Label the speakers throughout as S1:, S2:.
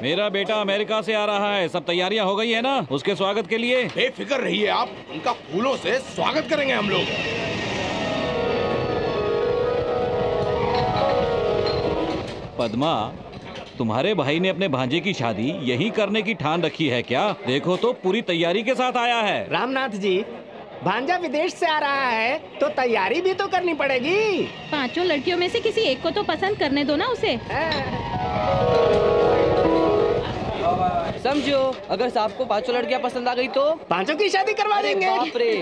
S1: मेरा बेटा अमेरिका से आ रहा है, सब तैयारियां हो गई है ना उसके स्वागत के लिए?
S2: बेफिक्र रहिए आप, उनका फूलों से स्वागत करेंगे हम लोग।
S1: पद्मा, तुम्हारे भाई ने अपने भांजे की शादी यही करने की ठान रखी है क्या? देखो तो पूरी तैयारी के साथ आया है।
S3: रामनाथ जी, भांजा विदेश से आ रहा है तो तैयारी भी तो करनी पड़ेगी।
S4: 5 लड़कियों में से किसी एक को तो पसंद करने दो ना उसे।
S5: समझो, अगर साहब को 5 लड़कियां पसंद आ गई तो
S3: 5 की शादी करवा देंगे।
S5: बाप रे।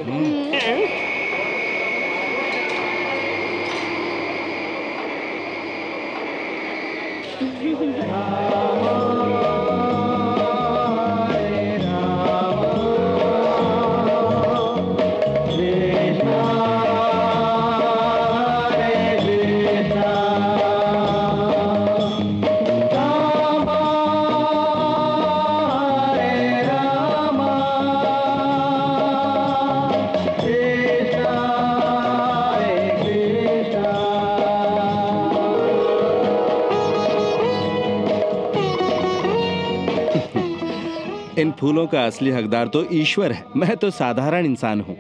S6: इन फूलों का असली हकदार तो ईश्वर है, मैं तो साधारण इंसान हूँ।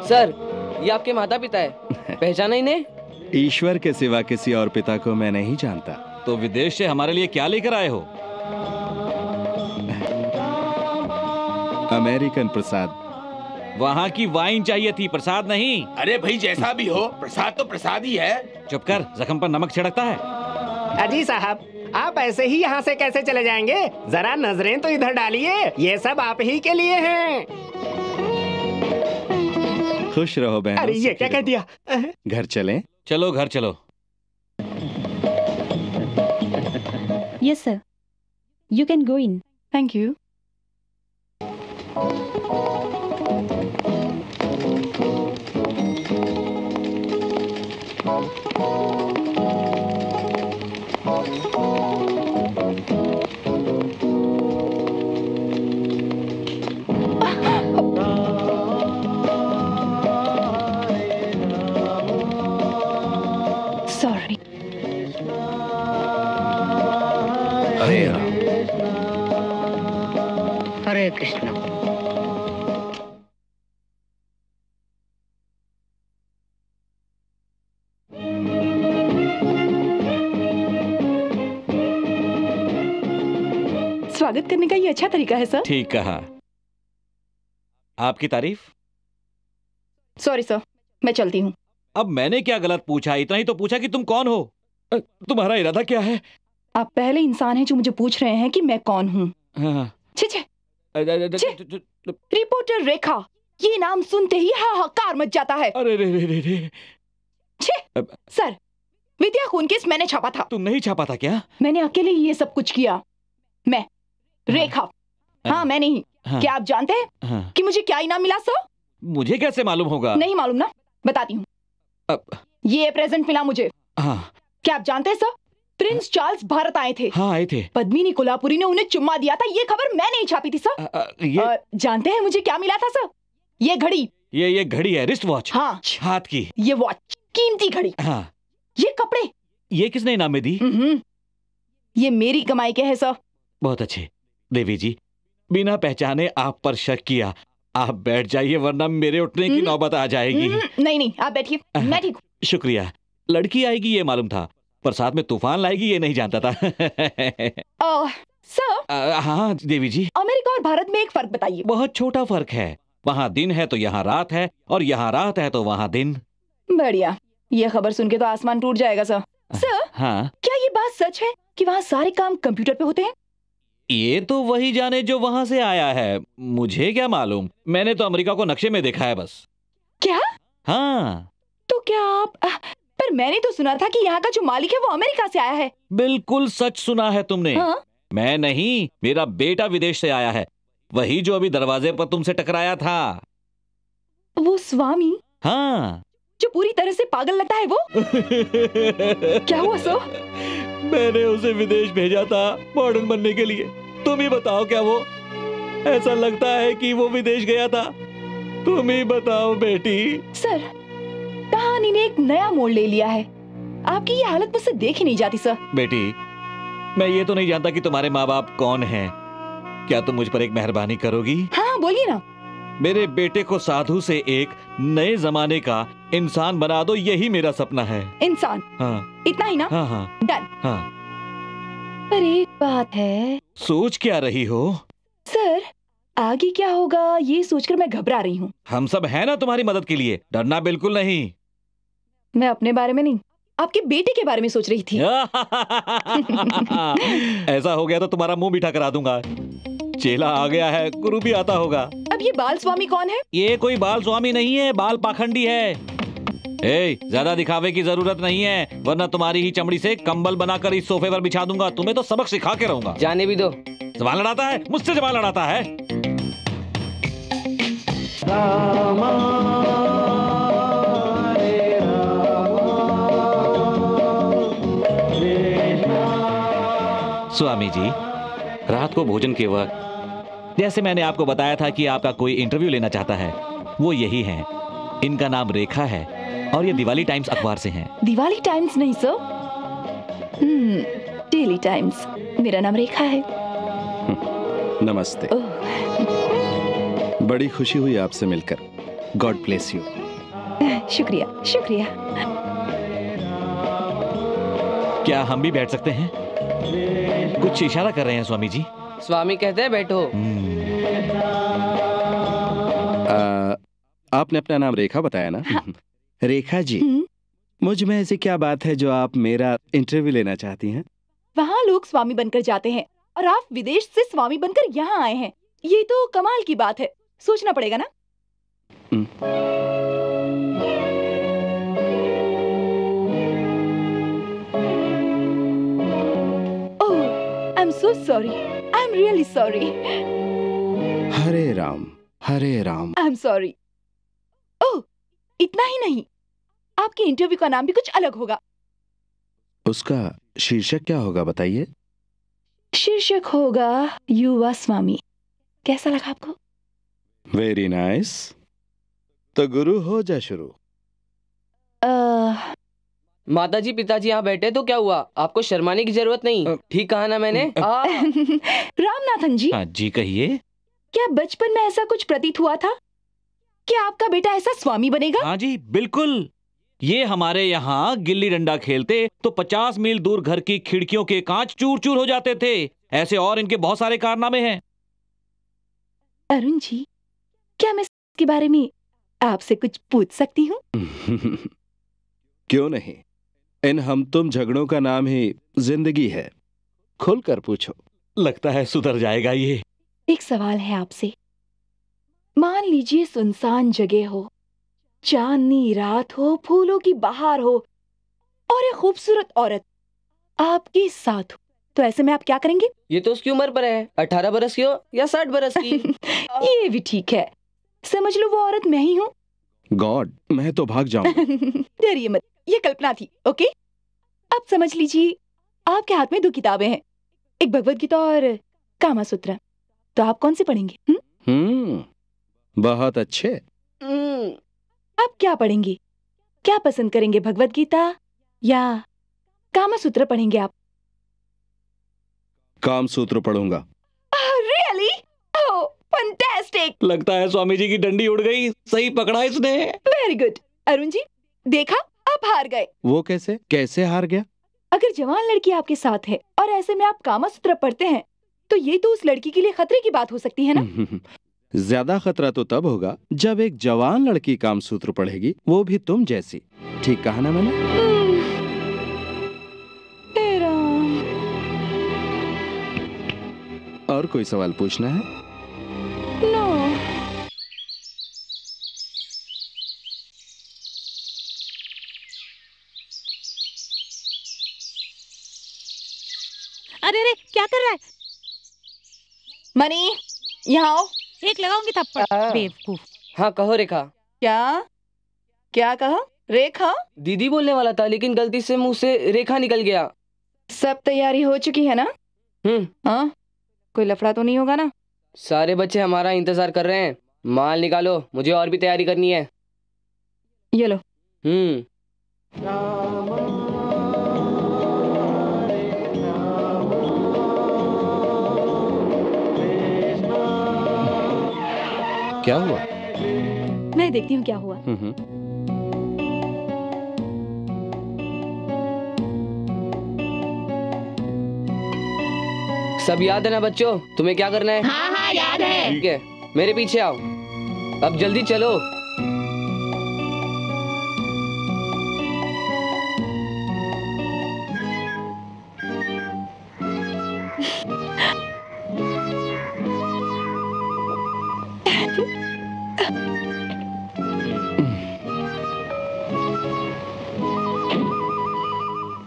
S5: सर, ये आपके माता पिता है, पहचाना इन्हें?
S6: ईश्वर के सिवा किसी और पिता को मैं नहीं जानता।
S1: तो विदेश से हमारे लिए क्या लेकर आए हो?
S6: अमेरिकन प्रसाद।
S1: वहाँ की वाइन चाहिए थी, प्रसाद नहीं।
S2: अरे भाई, जैसा भी हो, प्रसाद तो प्रसाद ही है।
S1: चुप कर, जख्म पर नमक छिड़कता है।
S3: अजी साहब, आप ऐसे ही यहाँ से कैसे चले जाएंगे? जरा नजरें तो इधर डालिए, ये सब आप ही के लिए हैं।
S6: खुश रहो बहन।
S3: अरे ये क्या कह दिया?
S6: घर चलें?
S1: चलो घर चलो।
S4: Yes sir, you can go in.
S7: Thank you. Sorry.
S2: Hare Ram.
S3: Hare Krishna.
S7: स्वागत करने का ये अच्छा तरीका है सर।
S1: ठीक कहा। आपकी तारीफ।
S7: सॉरी सर, मैं चलती हूँ।
S1: अब मैंने क्या गलत पूछा? इतना ही तो पूछा कि तुम कौन हो, तुम्हारा इरादा क्या है?
S7: आप पहले इंसान हैं जो मुझे पूछ रहे हैं कि मैं कौन हूँ।
S1: हाँ।
S7: छे छे, रिपोर्टर रेखा, ये नाम सुनते ही हाहाकार मच जाता है।
S1: अरे रे रे रे रे।
S7: छे, सर, विद्या खून केस मैंने छापा था।
S1: तुम नहीं छापा था क्या?
S7: मैंने अकेले ये सब कुछ किया। मैं रेखा। हाँ, मैं नहीं। क्या आप जानते हैं कि मुझे क्या इनाम मिला सर?
S1: मुझे कैसे मालूम होगा?
S7: नहीं मालूम ना, बताती हूँ। ये प्रेजेंट मिला मुझे। क्या आप जानते हैं सर, प्रिंस चार्ल्स भारत आए थे।
S1: हाँ, आए थे।
S7: पद्मिनी कोल्हापुरी ने उन्हें चुम्मा दिया था, ये खबर मैं नहीं छापी थी सर। जानते हैं मुझे क्या मिला था सर? ये घड़ी।
S1: ये घड़ी है, रिस्ट वॉच।
S7: हाँ,
S1: हाथ की।
S7: ये वॉच, कीमती घड़ी।
S1: हाँ।
S7: ये कपड़े।
S1: ये किसने इनाम में दी?
S7: ये मेरी कमाई के है सर।
S1: बहुत अच्छे। देवी जी, बिना पहचाने आप पर शक किया। आप बैठ जाइए वरना मेरे उठने की नौबत आ जाएगी।
S7: नहीं नहीं, आप बैठिए, मैं ठीक हूँ।
S1: शुक्रिया। लड़की आएगी ये मालूम था, पर साथ में तूफान लाएगी ये नहीं जानता था।
S7: सर।
S1: हाँ देवी जी।
S7: अमेरिका और भारत में एक फर्क बताइए।
S1: बहुत छोटा फर्क है। वहाँ दिन है तो यहाँ रात है, और यहाँ रात है तो वहाँ दिन।
S7: बढ़िया। ये खबर सुन के तो आसमान टूट जाएगा सर। सर,
S1: हाँ,
S7: क्या ये बात सच है कि वहाँ सारे काम कंप्यूटर पे होते हैं?
S1: ये तो वही जाने जो वहाँ से आया है, मुझे क्या मालूम। मैंने तो अमेरिका को नक्शे में देखा है बस।
S7: क्या?
S1: हाँ।
S7: तो क्या आप पर मैंने तो सुना था कि यहाँ का जो मालिक है वो अमेरिका से आया है।
S1: बिल्कुल सच सुना है तुमने।
S7: हाँ?
S1: मैं नहीं, मेरा बेटा विदेश से आया है, वही जो अभी दरवाजे पर तुमसे टकराया था।
S7: वो स्वामी?
S1: हाँ,
S7: जो पूरी तरह से पागल लगता है वो। क्या हुआ सर?
S1: मैंने उसे विदेश भेजा था मॉडर्न बनने के लिए। तुम ही बताओ, क्या वो ऐसा लगता है कि वो विदेश गया था? तुम ही बताओ बेटी।
S7: सर, कहानी ने एक नया मोड़ ले लिया है। आपकी ये हालत मुझसे देखी नहीं जाती सर।
S1: बेटी, मैं ये तो नहीं जानता कि तुम्हारे माँ बाप कौन हैं। क्या तुम मुझ पर एक मेहरबानी करोगी?
S7: हाँ बोलिए ना।
S1: मेरे बेटे को साधु से एक नए जमाने का इंसान बना दो, यही मेरा सपना है।
S7: इंसान?
S1: हाँ
S7: इतना ही ना?
S1: हाँ हाँ
S7: डन।
S1: हाँ।
S7: पर एक बात है।
S1: सोच क्या रही हो?
S7: सर आगे क्या होगा ये सोचकर मैं घबरा रही हूँ।
S1: हम सब हैं ना तुम्हारी मदद के लिए, डरना बिल्कुल नहीं।
S7: मैं अपने बारे में नहीं, आपके बेटे के बारे में सोच रही थी।
S1: ऐसा हो गया तो तुम्हारा मुंह मीठा करा दूंगा। चेला आ गया है, गुरु भी आता होगा।
S7: अब ये बाल स्वामी कौन है?
S1: ये कोई बाल स्वामी नहीं है, बाल पाखंडी है। ज्यादा दिखावे की जरूरत नहीं है, वरना तुम्हारी ही चमड़ी से कंबल बनाकर इस सोफे पर बिछा दूंगा। तुम्हें तो सबक सिखा के रहूंगा।
S5: जाने भी दो।
S1: जबान लड़ाता है, मुझसे जबान लड़ाता है। स्वामी जी, रात को भोजन के वक्त जैसे मैंने आपको बताया था कि आपका कोई इंटरव्यू लेना चाहता है, वो यही है। इनका नाम रेखा है और ये दिवाली टाइम्स अखबार से हैं।
S7: दिवाली टाइम्स नहीं सर, डेली टाइम्स। मेरा नाम रेखा है।
S6: नमस्ते। बड़ी खुशी हुई आपसे मिलकर। God bless you.
S7: शुक्रिया शुक्रिया।
S1: क्या हम भी बैठ सकते हैं? कुछ इशारा कर रहे हैं स्वामी जी।
S5: स्वामी कहते हैं बैठो।
S6: आपने अपना नाम रेखा बताया ना?
S7: हाँ।
S6: रेखा जी, मुझ में ऐसी क्या बात है जो आप मेरा इंटरव्यू लेना चाहती हैं?
S7: वहाँ लोग स्वामी बनकर जाते हैं और आप विदेश से स्वामी बनकर यहाँ आए हैं। ये तो कमाल की बात है, सोचना पड़ेगा ना। Oh, I am so sorry. I am really sorry.
S6: Hare Ram Hare Ram.
S7: I am sorry. Oh, इतना ही नहीं, आपके इंटरव्यू का नाम भी कुछ अलग होगा।
S6: उसका शीर्षक क्या होगा बताइए?
S7: शीर्षक होगा युवा स्वामी। कैसा लगा आपको?
S6: Very nice. तो गुरु हो जा शुरू।
S5: माताजी पिताजी यहाँ बैठे तो क्या हुआ? आपको शर्माने की जरूरत नहीं। ठीक कहा ना मैंने?
S7: रामनाथन जी।
S1: हाँ जी कहिए।
S7: क्या बचपन में ऐसा कुछ प्रतीत हुआ था कि आपका बेटा ऐसा स्वामी बनेगा?
S1: हाँ जी बिल्कुल। ये हमारे यहाँ गिल्ली डंडा खेलते तो 50 मील दूर घर की खिड़कियों के कांच चूर चूर हो जाते थे। ऐसे और इनके बहुत सारे कारनामे हैं।
S7: अरुण जी, क्या मैं इसके बारे में आपसे कुछ पूछ सकती हूँ?
S6: क्यों नहीं, इन हम तुम झगड़ों का नाम ही जिंदगी है। खुलकर पूछो।
S1: लगता है सुधर जाएगा ये।
S7: एक सवाल है आपसे। मान लीजिए सुनसान जगह हो, चांदनी रात हो, फूलों की बहार हो और एक खूबसूरत औरत आपके साथ हो, तो ऐसे में आप क्या करेंगे?
S5: ये तो उसकी उम्र पर है, 18 बरस की हो या 60 बरस की।
S7: ये भी ठीक है। समझ लो वो औरत मैं ही हूँ।
S6: गॉड, मैं तो भाग जाऊंगा।
S7: डरिए मत, ये कल्पना थी। ओके, अब समझ लीजिए आपके हाथ में 2 किताबें हैं, एक भगवत गीता और कामा सूत्र। तो आप कौन सी पढ़ेंगे?
S6: बहुत अच्छे।
S7: आप क्या पढ़ेंगे? क्या पसंद करेंगे, भगवत गीता या कामा सूत्र पढ़ेंगे आप?
S6: काम सूत्र पढ़ूंगा।
S7: रियली? Oh fantastic.
S1: लगता है स्वामी जी की डंडी उड़ गई। सही पकड़ा इसने।
S7: Very good. अरुण जी, देखा, आप हार गए।
S6: वो कैसे कैसे हार गया?
S7: अगर जवान लड़की आपके साथ है और ऐसे में आप कामा सूत्र पढ़ते हैं, तो ये तो उस लड़की के लिए खतरे की बात हो सकती है ना?
S6: ज्यादा खतरा तो तब होगा जब एक जवान लड़की काम सूत्र पढ़ेगी, वो भी तुम जैसी। ठीक कहा ना मैंने? और कोई सवाल पूछना है?
S7: नो।
S8: अरे अरे क्या कर रहा है?
S7: मनी, यहाँ आओ।
S8: एक लगाऊंगी थप्पड़, बेवकूफ।
S5: हाँ कहो रेखा।
S7: क्या क्या कहा? रेखा?
S5: दीदी बोलने वाला था लेकिन गलती से मुंह से रेखा निकल गया।
S7: सब तैयारी हो चुकी है ना? हाँ, कोई लफड़ा तो नहीं होगा ना?
S5: सारे बच्चे हमारा इंतजार कर रहे हैं। माल निकालो, मुझे और भी तैयारी करनी है।
S7: ये लो।
S6: क्या हुआ?
S7: मैं देखती हूँ क्या हुआ।
S5: सब याद है ना बच्चों? तुम्हें क्या करना है?
S8: हाँ याद है।
S5: ठीक है, मेरे पीछे आओ। अब जल्दी चलो।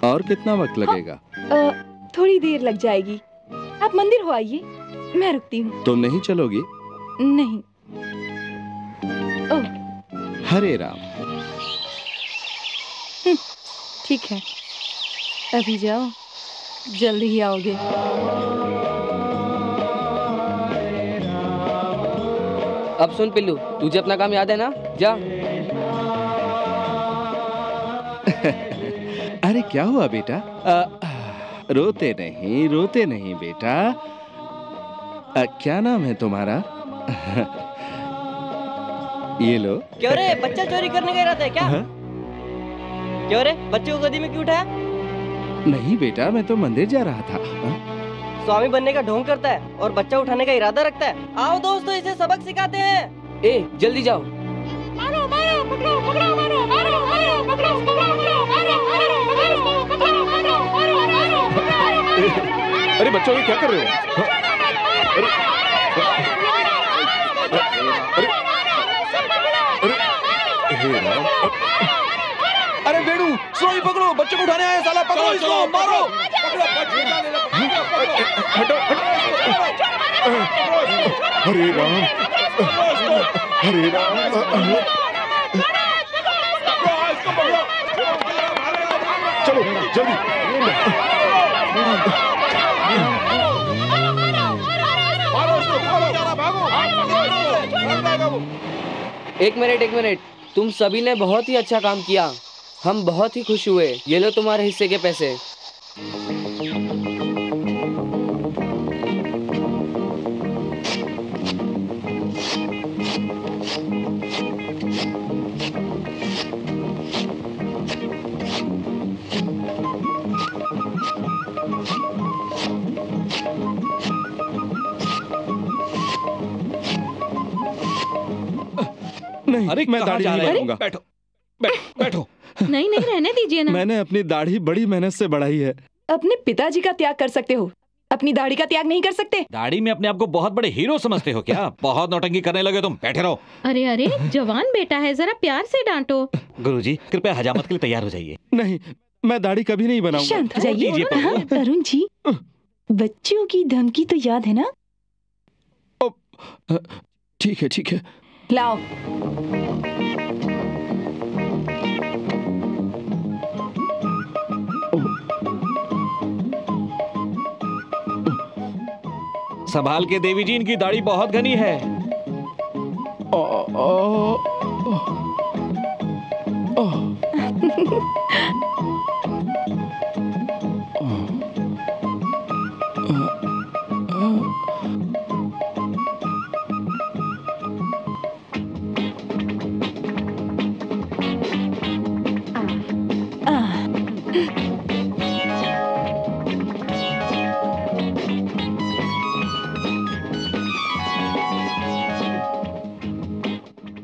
S6: और कितना वक्त लगेगा?
S7: थोड़ी देर लग जाएगी। आप मंदिर हो आइए, मैं रुकती हूँ।
S6: तुम नहीं चलोगी?
S7: नहीं।
S6: हरे राम।
S7: ठीक है, अभी जाओ, जल्दी ही आओगे।
S5: अब सुन पिल्लू, तुझे अपना काम याद है ना? जा।
S6: अरे क्या हुआ बेटा? रोते नहीं बेटा। क्या नाम है तुम्हारा? ये लो।
S9: क्यों रे, बच्चा चोरी करने गया था क्या?
S6: हाँ?
S9: क्यों रे, बच्चे को गदी में क्यों उठाया?
S6: नहीं बेटा, मैं तो मंदिर जा रहा था।
S9: स्वामी बनने का ढोंग करता है और बच्चा उठाने का इरादा रखता है। आओ दोस्तों, इसे सबक सिखाते हैं।
S5: ए, जल्दी जाओ।
S8: मारो मारो, पकड़ो पकड़ो, मारो मारो मारो, पकड़ो पकड़ो, मारो मारो मारो, पकड़ो पकड़ो, मारो मारो।
S2: अरे बच्चों, ये क्या कर रहे हो? अरे वेणु, स्लो ही पकड़ो, बच्चे को उठाने आए साला, पकड़ो इसको, मारो। हटो, हरे राम, हरे राम। चलो जल्दी।
S5: एक मिनट, तुम सभी ने बहुत ही अच्छा काम किया। हम बहुत ही खुश हुए। ये लो तुम्हारे हिस्से के पैसे।
S6: नहीं,
S1: अरे
S6: मैं दाढ़ी नहीं बनाऊंगा।
S1: बैठो बैठो।
S4: नहीं नहीं, रहने दीजिए ना।
S6: मैंने अपनी दाढ़ी बड़ी मेहनत से बढ़ाई है।
S7: अपने पिताजी का त्याग कर सकते हो, अपनी दाढ़ी का त्याग नहीं कर सकते।
S1: दाढ़ी में अपने आप को बहुत बड़े हीरो समझते हो क्या? बहुत नौटंकी करने लगे तुम। बैठे रहो।
S4: अरे अरे, जवान बेटा है, जरा प्यार से डांटो।
S1: गुरुजी, कृपया हजामत के लिए तैयार हो जाइए।
S6: नहीं, मैं दाढ़ी कभी नहीं बनाऊंगा।
S7: शांत हो जाइए।
S1: दीजिए प्रभु।
S7: हाँ, अरुण जी, बच्चों की धमकी तो याद है ना?
S6: ठीक है, ठीक है।
S7: लाओ।
S1: संभाल के देवी जी, इनकी दाढ़ी बहुत घनी है।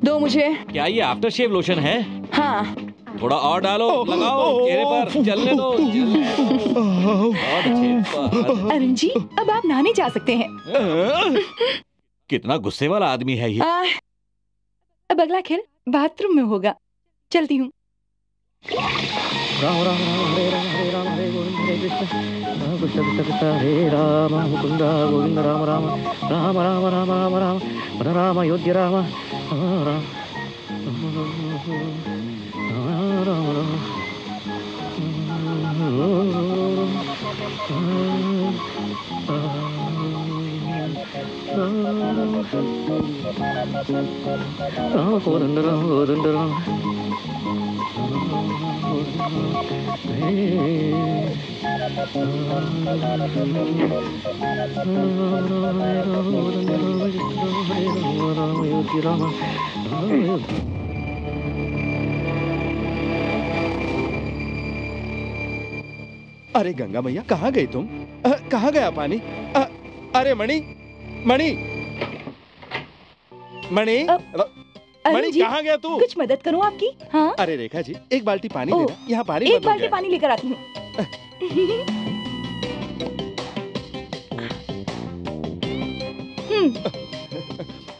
S7: दो मुझे।
S1: क्या ये आफ्टर शेव लोशन है?
S7: हाँ।
S1: थोड़ा और डालो, लगाओ चेहरे पर, जलने दो, बहुत अच्छे।
S7: अरुण जी, अब आप नहाने जा सकते हैं।
S1: कितना गुस्से वाला आदमी है ये।
S7: अब अगला खेल बाथरूम में होगा। चलती हूँ।
S9: राम राम राम, हरे राम हरे राम, हरे गोविंद हरे कृष्ण, राम कृष्ण कृष्ण कृष्ण, हरे राम मुकुंद गोविंद, राम राम राम राम राम राम राम राम अयोध्या राम राम राम कोदंड राम कोदंड राम
S6: अरे गंगा मैया, कहाँ गई तुम? कहाँ गया पानी? अरे मणि, मणि, मणि, मणि, कहाँ गया तू?
S7: कुछ मदद करूं आपकी? हाँ?
S6: अरे रेखा जी, एक बाल्टी पानी देना, यहाँ पानी
S7: एक
S6: बंद हो
S7: बाल्टी
S6: गया।
S7: पानी लेकर आती हूँ।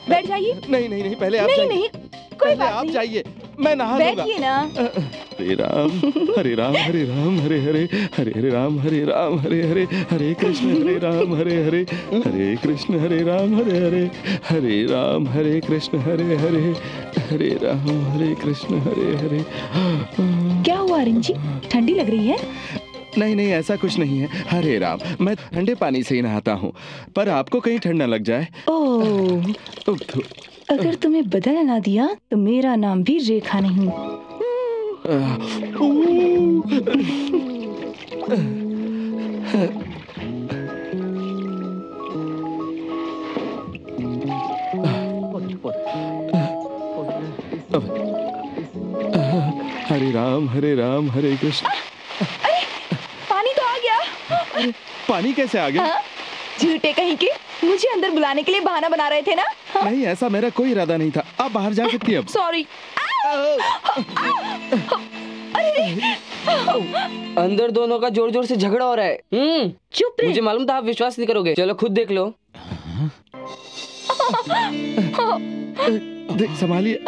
S7: बैठ जाइए।
S6: नहीं नहीं नहीं, पहले आप
S7: नहीं
S6: जाइए।
S7: नहीं, कोई
S6: पहले
S7: बात
S6: आप
S7: नहीं।
S6: जाइए, मैं नहा लूंगा।
S7: बैठिए ना।
S6: हरे राम हरे राम हरे राम हरे हरे हरे हरे राम हरे राम हरे हरे हरे कृष्ण हरे राम हरे हरे हरे कृष्ण हरे राम हरे हरे हरे राम हरे कृष्ण हरे हरे हरे राम हरे कृष्ण हरे हरे।
S7: क्या हुआ रिंची, ठंडी लग रही है?
S6: नहीं नहीं, ऐसा कुछ नहीं है। हरे राम, मैं ठंडे पानी से ही नहाता हूँ, पर आपको कहीं ठंड न लग जाए।
S7: ओह, अगर तुम्हें बदल ना दिया तो मेरा नाम भी रेखा नहीं।
S6: हरे राम हरे कृष्ण।
S7: अरे पानी तो आ गया।
S6: पानी कैसे आ गया?
S7: हाँ? झूठे कहीं के, मुझे अंदर बुलाने के लिए बहाना बना रहे थे ना? हाँ?
S6: नहीं, ऐसा मेरा कोई इरादा नहीं था। आप बाहर जा सकती हैं अब।
S7: सॉरी।
S5: अंदर दोनों का जोर जोर से झगड़ा हो रहा है।
S7: चुप रहे।
S5: मुझे मालूम था आप विश्वास नहीं करोगे, चलो खुद देख लो।
S6: संभालिए।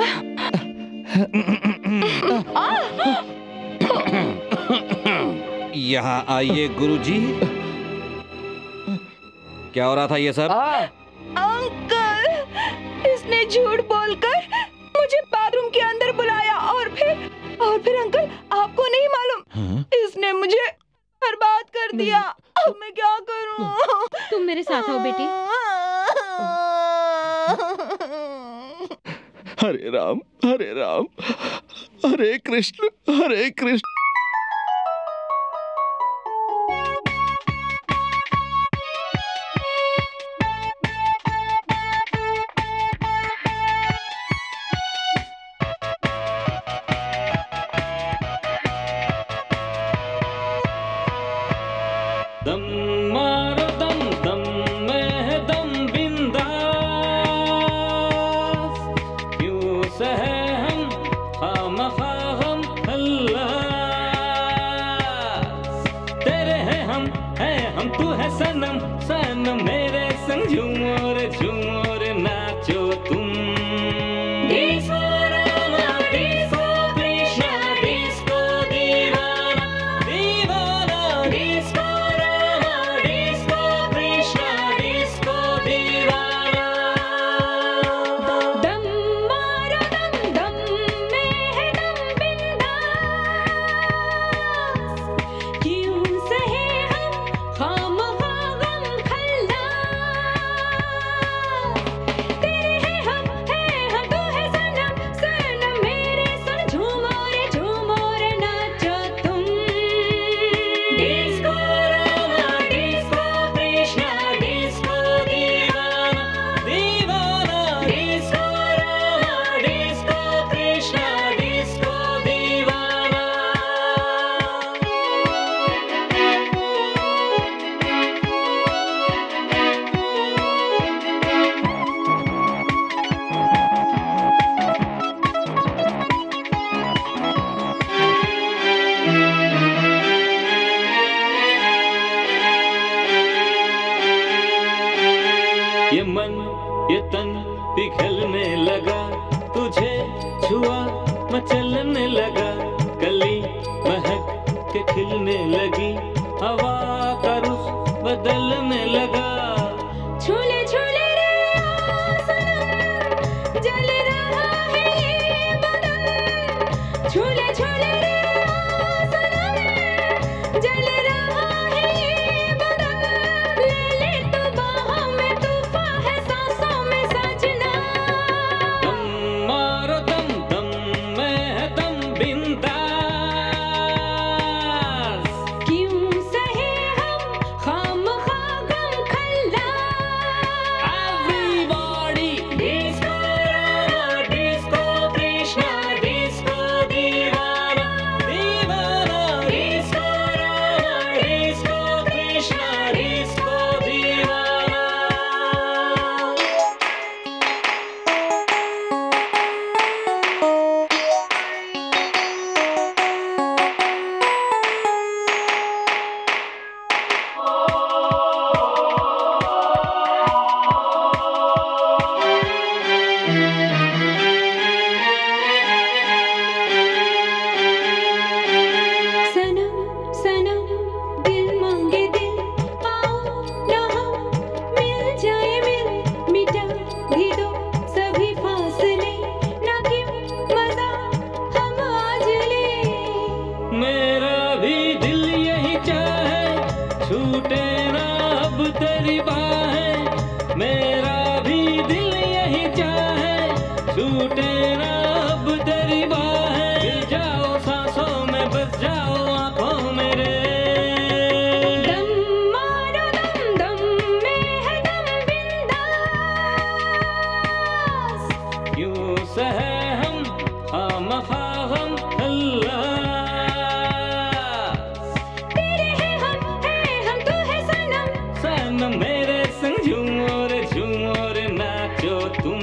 S1: यहाँ आइए गुरुजी। क्या हो रहा था ये सब?
S7: अंकल, इसने झूठ बोलकर मुझे बाथरूम के अंदर बुलाया और फिर अंकल, आपको नहीं मालूम, इसने मुझे बर्बाद कर दिया। अब मैं क्या करूं?
S4: तुम मेरे साथ आओ बेटी।
S6: हरे राम हरे कृष्ण हरे कृष्ण।
S10: दम मारो दम, दम में है दम बिंदास, क्यों सहे हम खामखा हम खल्लास। तेरे हैं हम तू है सनम, सनम मेरे संग झूमो रे नाचो तुम। Disco Rama disco Krishna disco दीवाना, दीवाना डिस्को ये मन ये तन पिघलने लगा, तुझे छुआ मचलने लगा, कली महक के खिलने लगी, हवा का रुख बदलने लगा।
S8: झूले झूले रे ओ सनम, जल रहा है ये बदन। झूले झूले रे ओ सनम, जल रहा है ये बदन। ले ले तू बाहों में तूफान
S10: छूटे ना अब तेरी बाहें, गिर जाओ सांसों में, बस जाओ आंखों मेरे।
S8: दम मारो दम, दम में है दम बिंदास।
S10: क्यों सहे हम खामखा गम अल्लाह।
S8: तेरे हैं हम तो है सनम।
S10: सनम मेरे संग झूमो रे नाचो तुम।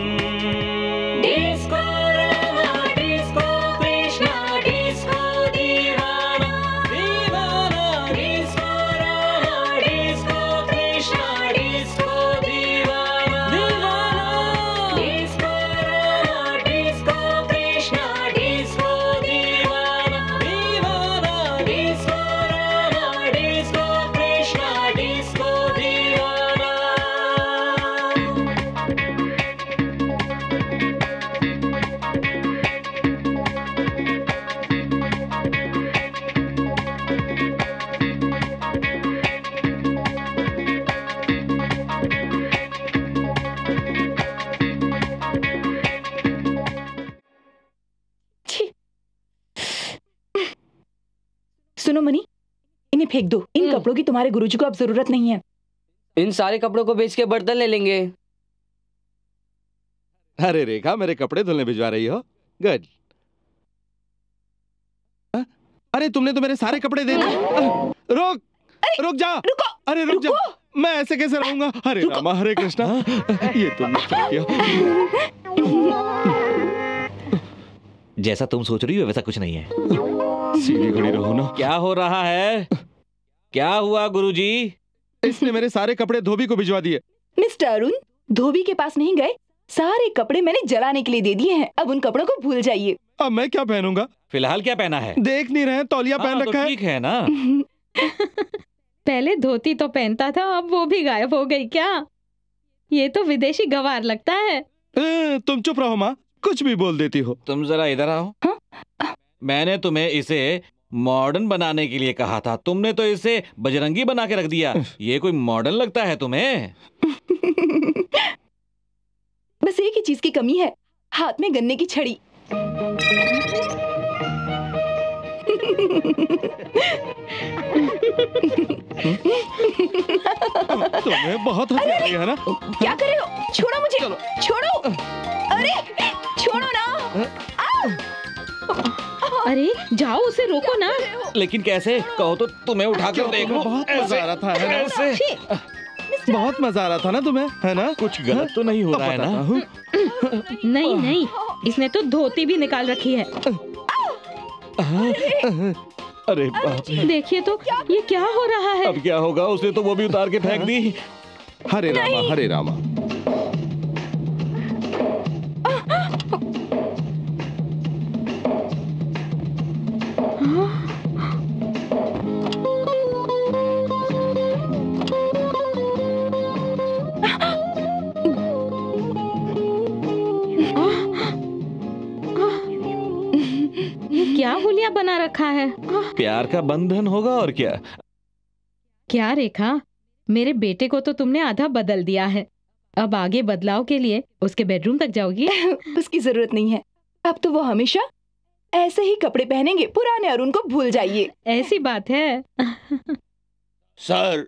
S8: Disco Roma, disco Krishna, disco दीवाना,
S10: दीवाना
S8: disco Roma, disco Krishna, disco दीवाना,
S10: दीवाना
S8: disco Roma, disco Krishna, disco दीवाना,
S10: दीवाना
S8: disco Roma, disco Krishna, disco दीवाना।
S7: छी। सुनो मनी, इन्हें फेंक दो। इन कपड़ों की तुम्हारे गुरुजी को अब जरूरत नहीं है।
S5: इन सारे कपड़ों को बेच के बर्तन ले लेंगे।
S6: अरे रेखा, मेरे कपड़े धुलने भिजवा रही हो? गुड। अरे तुमने तो मेरे सारे कपड़े दे दिए। रुक रुक जा।
S7: रुको।
S6: अरे रुक जा, मैं ऐसे कैसे रहूंगा? हरे रामा हरे कृष्णा, ये तुमने क्या किया?
S1: जैसा तुम सोच रही हो वैसा कुछ नहीं है।
S6: सीधी खड़ी रहो ना।
S1: क्या हो रहा है? क्या हुआ गुरुजी?
S6: इसने मेरे सारे कपड़े धोबी को भिजवा दिए।
S7: मिस्टर अरुण, धोबी के पास नहीं गए। सारे कपड़े मैंने जलाने के लिए दे दिए हैं। अब उन कपड़ों को भूल जाइए।
S6: अब मैं क्या पहनूंगा?
S1: फिलहाल क्या पहना है?
S6: देख नहीं रहे, तौलिया पहन
S1: हाँ, तो
S6: रखा है।
S1: ठीक है ना।
S11: पहले धोती तो पहनता था, अब वो भी गायब हो गई क्या? ये तो विदेशी गवार लगता है।
S6: तुम चुप रहो माँ, कुछ भी बोल देती हो।
S1: तुम जरा इधर आओ। मैंने तुम्हें इसे मॉडर्न बनाने के लिए कहा था, तुमने तो इसे बजरंगी बना के रख दिया। ये कोई मॉडर्न लगता है तुम्हें?
S7: बस एक ही चीज की कमी है, हाथ में गन्ने की छड़ी।
S6: तुम्हें बहुत हंसी आ रही है ना?
S7: क्या कर रहे हो? छोड़ो मुझे, छोड़ो। अरे छोड़ो ना।
S11: अरे जाओ, उसे रोको ना।
S1: लेकिन कैसे? कहो तो तुम्हें उठाकर देख लो।
S6: बहुत मजा आ रहा था, है ना?
S1: ऐसे
S6: बहुत मजा आ रहा था ना तुम्हें, है ना?
S1: कुछ गलत तो नहीं हो रहा है ना?
S11: नहीं नहीं, इसने तो धोती भी निकाल रखी है।
S1: अरे बाप रे।
S11: देखिए तो ये क्या हो रहा है?
S1: अब क्या होगा? उसने तो वो भी उतार के फेंक दी।
S6: हरे रामा हरे रामा।
S11: ये क्या हुलिया बना रखा है?
S1: प्यार का बंधन होगा और क्या।
S11: क्या रेखा, मेरे बेटे को तो तुमने आधा बदल दिया है। अब आगे बदलाव के लिए उसके बेडरूम तक जाओगी?
S7: उसकी जरूरत नहीं है। अब तो वो हमेशा ऐसे ही कपड़े पहनेंगे। पुराने अरुण को भूल जाइए।
S11: ऐसी बात है।
S2: सर,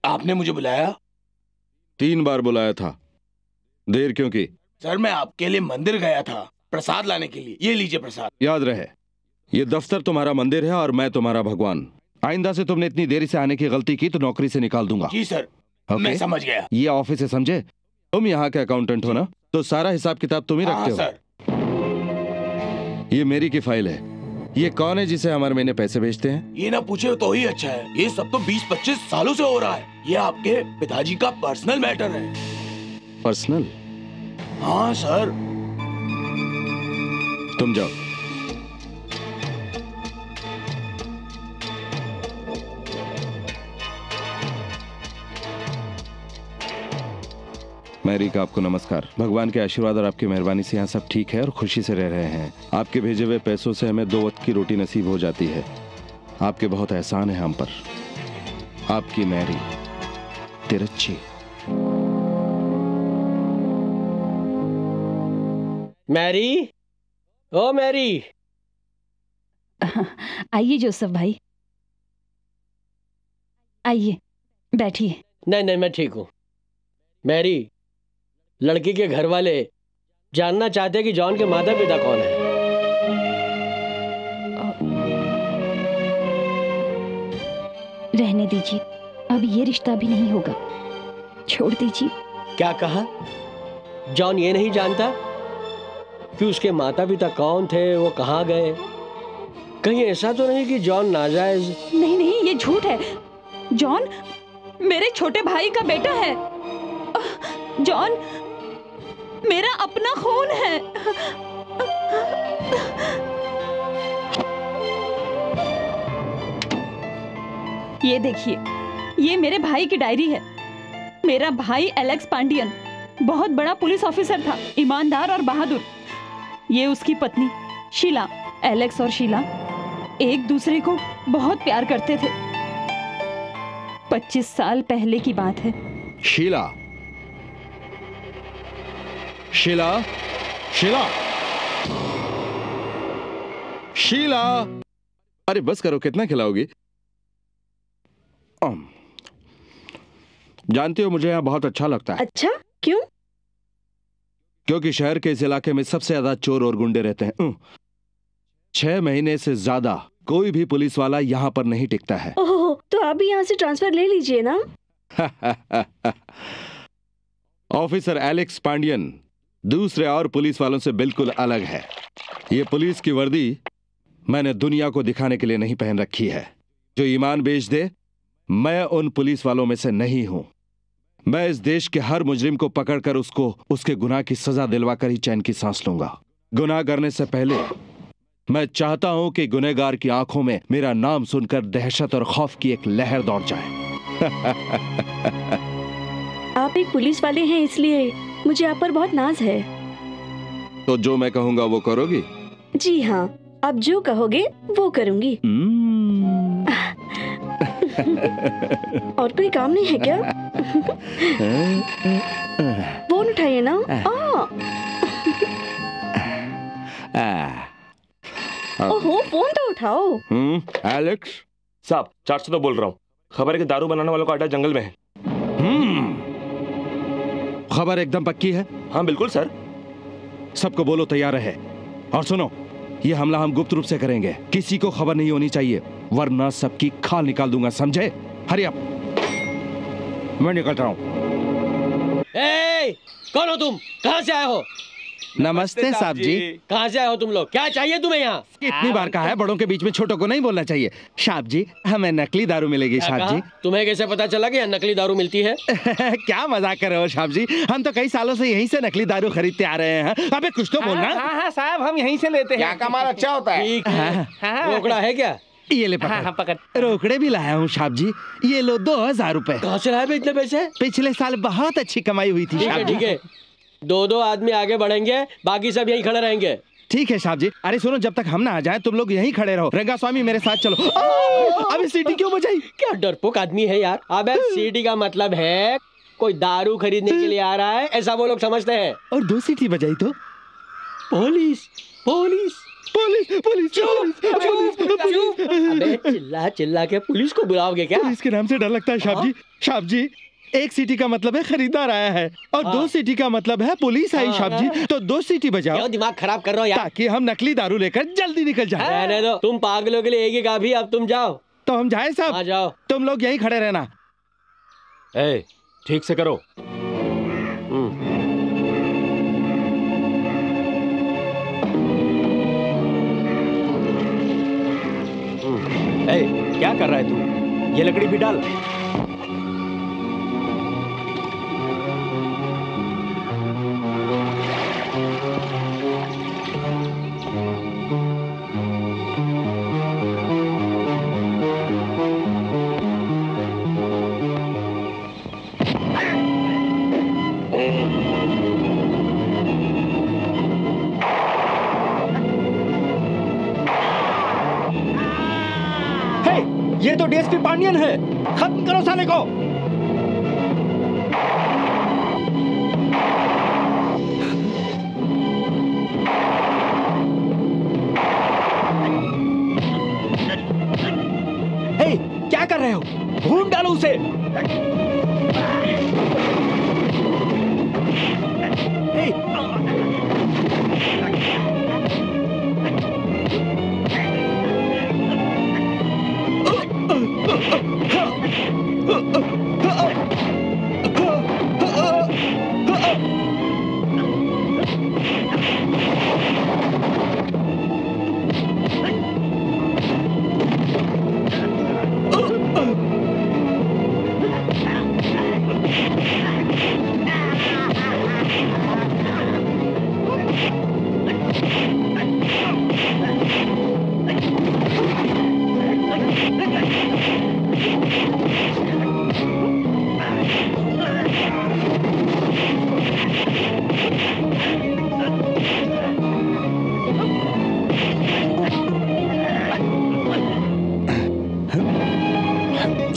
S2: आपने मुझे बुलाया?
S6: 3 बार बुलाया था, देर क्यों की?
S2: सर, मैं आपके लिए मंदिर गया था प्रसाद लाने के लिए। ये लीजिए प्रसाद।
S6: याद रहे, ये दफ्तर तुम्हारा मंदिर है और मैं तुम्हारा भगवान। आइंदा से तुमने इतनी देरी से आने की गलती की तो नौकरी से निकाल दूंगा।
S2: जी सर,
S6: ओके?
S2: मैं समझ गया।
S6: ये ऑफिस है, समझे? तुम यहाँ के अकाउंटेंट हो ना, तो सारा हिसाब किताब तुम ही
S2: हाँ,
S6: रखते हो।
S2: सर।
S6: ये मेरी की फाइल है। ये कौन है जिसे हमारे महीने पैसे भेजते हैं?
S2: ये ना पूछे तो ही अच्छा है। ये सब तो 20-25 सालों से हो रहा है। ये आपके पिताजी का पर्सनल मैटर है।
S6: पर्सनल?
S2: हाँ सर।
S6: तुम जाओ। मैरी का आपको नमस्कार। भगवान के आशीर्वाद और आपकी मेहरबानी से यहाँ सब ठीक है और खुशी से रह रहे हैं। आपके भेजे हुए पैसों से हमें 2 वक्त की रोटी नसीब हो जाती है। आपके बहुत एहसान है हम पर। आपकी मैरी तिरछी।
S12: मैरी, ओ मैरी।
S13: आइए जोसेफ भाई, आइए बैठिए।
S12: नहीं नहीं, मैं ठीक हूँ। मैरी, लड़की के घर वाले जानना चाहते हैं कि जॉन के माता पिता कौन है।
S13: रहने दीजिए, अब ये रिश्ता भी नहीं होगा, छोड़ दीजिए।
S12: क्या कहा? जॉन ये नहीं जानता कि उसके माता पिता कौन थे, वो कहाँ गए? कहीं ऐसा तो नहीं कि जॉन नाजायज?
S13: नहीं नहीं, ये झूठ है। जॉन मेरे छोटे भाई का बेटा है। जॉन मेरा अपना खून है। ये देखिए, ये मेरे भाई की डायरी है। मेरा भाई एलेक्स पांडियन बहुत बड़ा पुलिस ऑफिसर था, ईमानदार और बहादुर। ये उसकी पत्नी शीला। एलेक्स और शीला एक दूसरे को बहुत प्यार करते थे। 25 साल पहले की बात है।
S6: शीला, शीला, शीला, शीला। अरे बस करो, कितना खिलाओगी? जानती हो, मुझे यहाँ बहुत अच्छा लगता है।
S7: अच्छा, क्यों?
S6: क्योंकि शहर के इस इलाके में सबसे ज्यादा चोर और गुंडे रहते हैं। 6 महीने से ज्यादा कोई भी पुलिस वाला यहाँ पर नहीं टिकता है।
S7: ओह, तो आप भी यहाँ से ट्रांसफर ले लीजिए ना।
S6: ऑफिसर एलेक्स पांडियन दूसरे और पुलिस वालों से बिल्कुल अलग है। ये पुलिस की वर्दी मैंने दुनिया को दिखाने के लिए नहीं पहन रखी है। जो ईमान बेच दे, मैं उन पुलिस वालों में से नहीं हूं। मैं इस देश के हर मुजरिम को पकड़कर उसको उसके गुनाह की सजा दिलवाकर ही चैन की सांस लूंगा। गुनाह करने से पहले मैं चाहता हूं कि गुनहगार की आंखों में मेरा नाम सुनकर दहशत और खौफ की एक लहर दौड़ जाए।
S7: आप एक पुलिस वाले हैं, इसलिए मुझे आप पर बहुत नाज है।
S6: तो जो मैं कहूंगा वो करोगी?
S7: जी हाँ, आप जो कहोगे वो करूंगी। और कोई काम नहीं है क्या? फोन उठाइए ना। ओहो, फोन तो उठाओ।
S6: एलेक्स
S14: साहब, 400 तो बोल रहा हूँ। खबर है कि दारू बनाने वालों का अड्डा जंगल में है।
S6: खबर एकदम पक्की है?
S14: हाँ बिल्कुल सर।
S6: सबको बोलो तैयार रहे। और सुनो, ये हमला हम गुप्त रूप से करेंगे, किसी को खबर नहीं होनी चाहिए, वरना सबकी खाल निकाल दूंगा, समझे? हरी अप, मैं निकलता हूँ।
S12: कौन हो तुम? कहाँ से आए हो?
S6: नमस्ते साहब जी।
S12: कहाँ से आए हो तुम लोग? क्या चाहिए तुम्हें यहाँ?
S6: कितनी बार कहा है, बड़ों के बीच में छोटों को नहीं बोलना चाहिए। साहब जी, हमें नकली दारू मिलेगी। साहब जी,
S12: तुम्हें कैसे पता चला कि यहाँ नकली दारू मिलती है?
S6: क्या मजाक कर रहे हो साहब जी? हम तो कई सालों से यहीं से नकली दारू खरीदते आ रहे हैं। अबे कुछ तो बोलना।
S3: हाँ साहब, हम यहीं से लेते हैं।
S15: यहाँ का माल अच्छा होता है।
S12: ठीक है। रोकड़ा है क्या?
S6: ये ले पकड़। रोकड़े भी लाया हूँ साहब जी, ये लो 2000 रुपए।
S12: कहाँ से लाए इतने पैसे?
S6: पिछले साल बहुत अच्छी कमाई हुई थी साहब जी।
S12: ठीक है, 2-2 आदमी आगे बढ़ेंगे, बाकी सब यहीं खड़े रहेंगे।
S6: ठीक है साहब जी। अरे सुनो, जब तक हम ना आ जाए तुम लोग यहीं खड़े रहो। रंगा स्वामी मेरे साथ चलो। अभी सीटी क्यों बजाई?
S12: क्या डरपोक आदमी है यार। अबे सीटी का मतलब है कोई दारू खरीदने के लिए आ रहा है, ऐसा वो लोग समझते हैं।
S6: और 2 सीटी बजाई तो
S12: police police
S6: police police police.
S12: अबे चिल्ला चिल्ला के पुलिस को बुलाओगे क्या?
S6: पुलिस के नाम से डर लगता है साहब जी। साहब जी, 1 सीटी का मतलब है खरीदार आया है, और 2 सीटी का मतलब है पुलिस आई। साहब जी, तो 2 सीटी बजाओ।
S12: क्यों दिमाग खराब कर रहे हो यार?
S6: ताकि हम नकली दारू लेकर जल्दी निकल जाए।
S12: रहने दो, तुम पागलों के लिए एक ही काफी। अब तुम जाओ।
S6: तो हम जाए साहब?
S12: हाँ जाओ।
S6: तुम लोग यहीं खड़े रहना।
S14: ठीक से करो। क्या कर रहा है तू? ये लकड़ी भी डाल।
S9: ये तो डीएसपी पांडियन है, खत्म करो साले को।
S1: रहे हो? भून डालो उसे।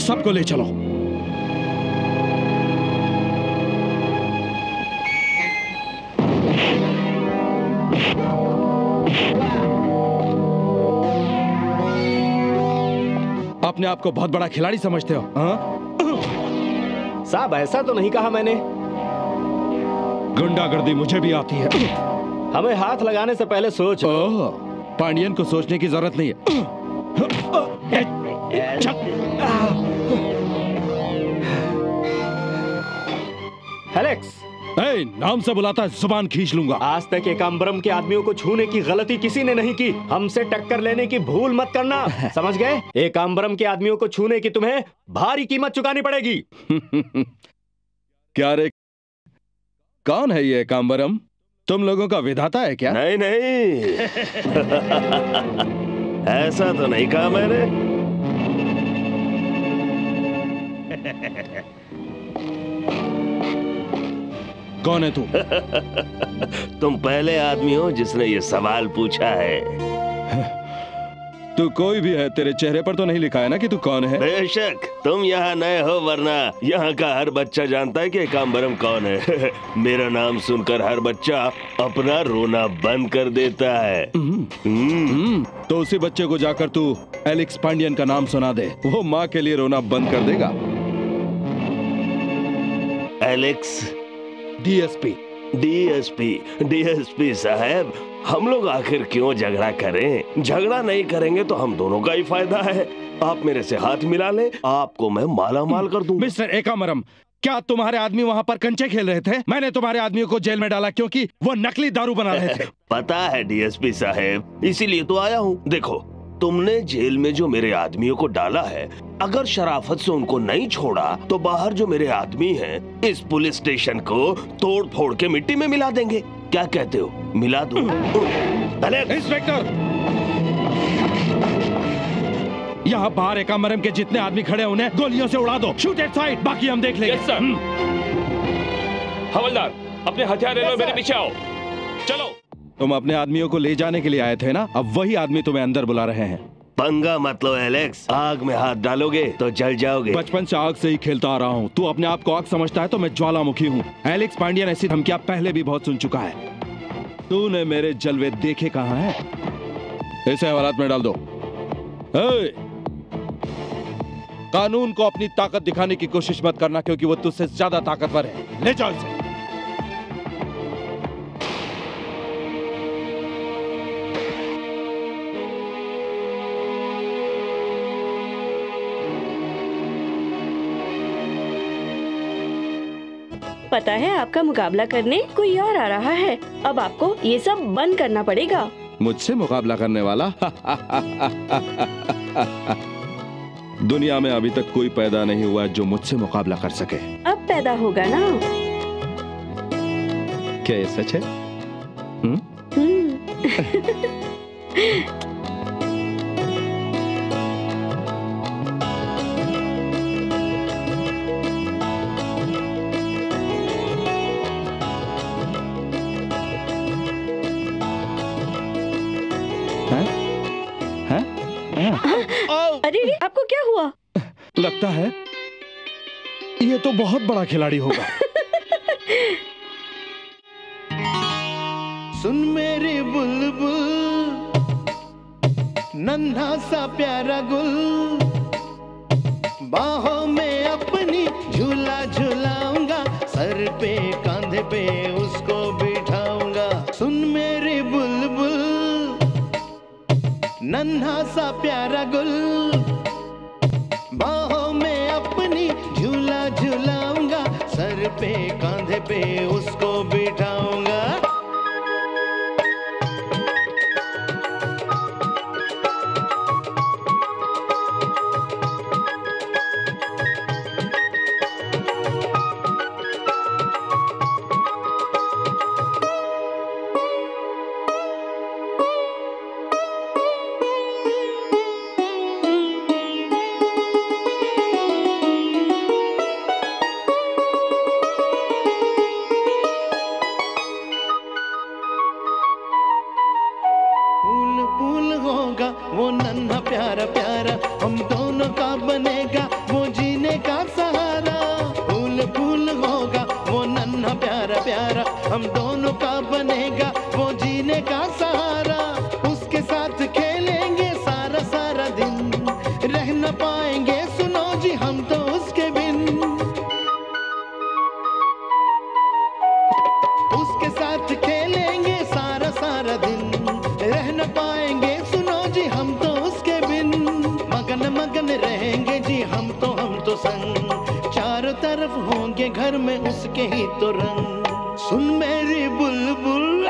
S6: सबको ले चलो। अपने आप को बहुत बड़ा खिलाड़ी समझते हो?
S3: साहब ऐसा तो नहीं कहा मैंने।
S6: गुंडागर्दी मुझे भी आती है।
S3: हमें हाथ लगाने से पहले सोच।
S6: पांडियन को सोचने की जरूरत नहीं है।
S3: एलेक्स,
S6: नाम से बुलाता जुबान खींच लूंगा।
S3: आज तक एकाम्बरम के आदमियों को छूने की गलती किसी ने नहीं की। हमसे टक्कर लेने की भूल मत करना, समझ गए? एकाम्बरम के आदमियों को छूने की तुम्हें भारी कीमत चुकानी पड़ेगी।
S6: क्या रे, कौन है ये एकाम्बरम? तुम लोगों का विधाता है क्या?
S15: नहीं नहीं ऐसा तो नहीं कहा मैंने।
S6: कौन है तू?
S15: तुम पहले आदमी हो जिसने ये सवाल पूछा है।
S6: तू कोई भी है, तेरे चेहरे पर तो नहीं लिखा है ना कि तू कौन है?
S15: बेशक तुम यहाँ नए हो, वरना यहाँ का हर बच्चा जानता है कि एकाम्बरम कौन है। मेरा नाम सुनकर हर बच्चा अपना रोना बंद कर देता है।
S6: तो उसी बच्चे को जाकर तू एलेक्स पांडियन का नाम सुना दे, वो माँ के लिए रोना बंद कर देगा।
S15: एलेक्स
S6: डीएसपी
S15: डीएसपी साहब, हम लोग आखिर क्यों झगड़ा करें? झगड़ा नहीं करेंगे तो हम दोनों का ही फायदा है। आप मेरे से हाथ मिला लें, आपको मैं माला माल कर दूं।
S6: मिस्टर एकाम्बरम, क्या तुम्हारे आदमी वहाँ पर कंचे खेल रहे थे? मैंने तुम्हारे आदमियों को जेल में डाला क्योंकि वो नकली दारू बना रहे थे।
S15: पता है डीएसपी साहब, इसीलिए तो आया हूँ। देखो, तुमने जेल में जो मेरे आदमियों को डाला है, अगर शराफत से उनको नहीं छोड़ा तो बाहर जो मेरे आदमी हैं, इस पुलिस स्टेशन को तोड़ फोड़ के मिट्टी में मिला देंगे। क्या कहते हो? मिला दूं?
S6: इंस्पेक्टर, यहाँ बाहर एकाम्बरम के जितने आदमी खड़े हैं उन्हें गोलियों से उड़ा दो। शूट एट साइड, बाकी हम देख लेंगे।
S14: Yes sir. हवलदार, अपने हथियार ले लो, मेरे पीछे आओ। चलो।
S6: तुम अपने आदमियों को ले जाने के लिए आए थे ना, अब वही आदमी तुम्हें अंदर बुला रहे हैं।
S15: पंगा मत लो एलेक्स, आग में हाथ डालोगे तो जल जाओगे।
S6: बचपन से आग से ही खेलता आ रहा हूँ। तू अपने आप को आग समझता है तो मैं ज्वालामुखी हूँ। एलेक्स पांडियन ऐसी धमकियां पहले भी बहुत सुन चुका है। तूने मेरे जलवे देखे कहाँ हैं? इसे हवालात में डाल दो। कानून को अपनी ताकत दिखाने की कोशिश मत करना, क्योंकि वो तुझसे ज्यादा ताकतवर है। ले जाओ इसे।
S16: पता है, आपका मुकाबला करने कोई और आ रहा है। अब आपको ये सब बंद करना पड़ेगा।
S6: मुझसे मुकाबला करने वाला? दुनिया में अभी तक कोई पैदा नहीं हुआ जो मुझसे मुकाबला कर सके।
S16: अब पैदा होगा ना?
S6: क्या ये सच है?
S16: अरे आपको क्या हुआ?
S6: लगता है ये तो बहुत बड़ा खिलाड़ी होगा।
S17: सुन मेरी बुलबुल, नन्हा सा प्यारा गुल, बाहों में अपनी झूला झुलाऊंगा, सर पे कांधे पे उसको बिठाऊंगा। सुन मेरी बुलबुल नन्हा सा प्यारा गुल, बाहों में अपनी झूला झुलाऊंगा, सर पे कांधे पे उसको बिठाऊंगा। वो नन्हा प्यारा प्यारा, हम दोनों का बनेगा वो जीने का सहारा। फूल फूल होगा वो नन्हा प्यारा प्यारा, हम दोनों का बनेगा वो जीने का सहारा। उसके साथ खेलेंगे सारा सारा दिन, रह न पाएंगे सुनो जी हम तो उसके बिन। उसके साथ खेलेंगे सारा सारा दिन, रह न पाएंगे हम तो उसके बिन। मगन मगन रहेंगे जी हम तो संग, चारों तरफ होंगे घर में उसके ही तो रंग। सुन मेरी बुलबुल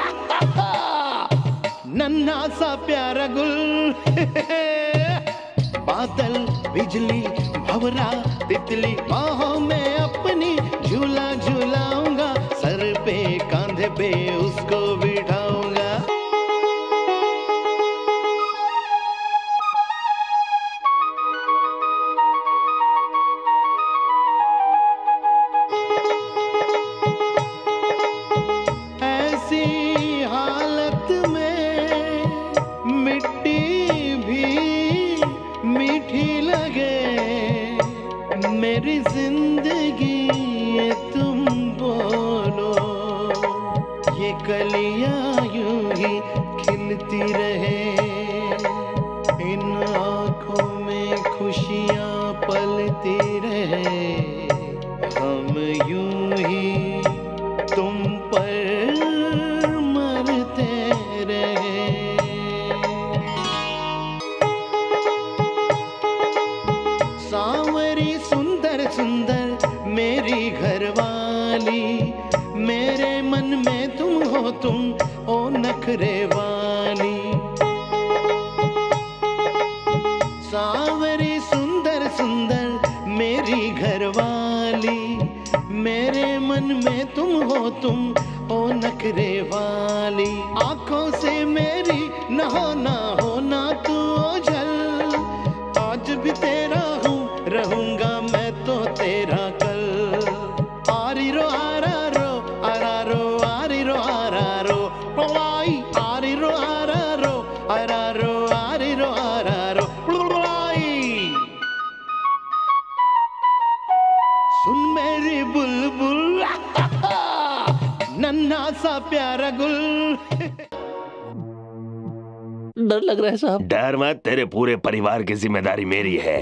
S17: नन्हा सा प्यारा गुल, बादल बिजली भंवरा तितली, बाहों में अपनी झूला झूलाऊंगा, सर पे कांधे पे उसको बिठाऊंगा। मेरी जिंदगी ये तुम बोलो, ये कलियां यूं ही खिलती रहे, इन आँखों में खुशियाँ पलती रहे, हम यूं ही तुम पर मरते रहे। सांवरी सुंदर सुंदर मेरी घरवाली, मेरे मन में तुम हो तुम ओ नखरे वाली। सांवरी सुंदर सुंदर मेरी घरवाली, मेरे मन में तुम हो तुम ओ नखरे वाली। आंखों से मेरी न हो ना तू ओझल, आज भी तेरा हूँ रहूंगा मैं तो तेरा कल। आरी रो आरा रो आरा रो आरी रो आरा रो, आई आरी रो आरा रो आरा रो आरी रो आरा रो। सुन मेरी बुलबुल नन्हा सा प्यारा गुल।
S12: डर लग रहा है साहब।
S15: डर मत, तेरे पूरे परिवार की जिम्मेदारी मेरी है।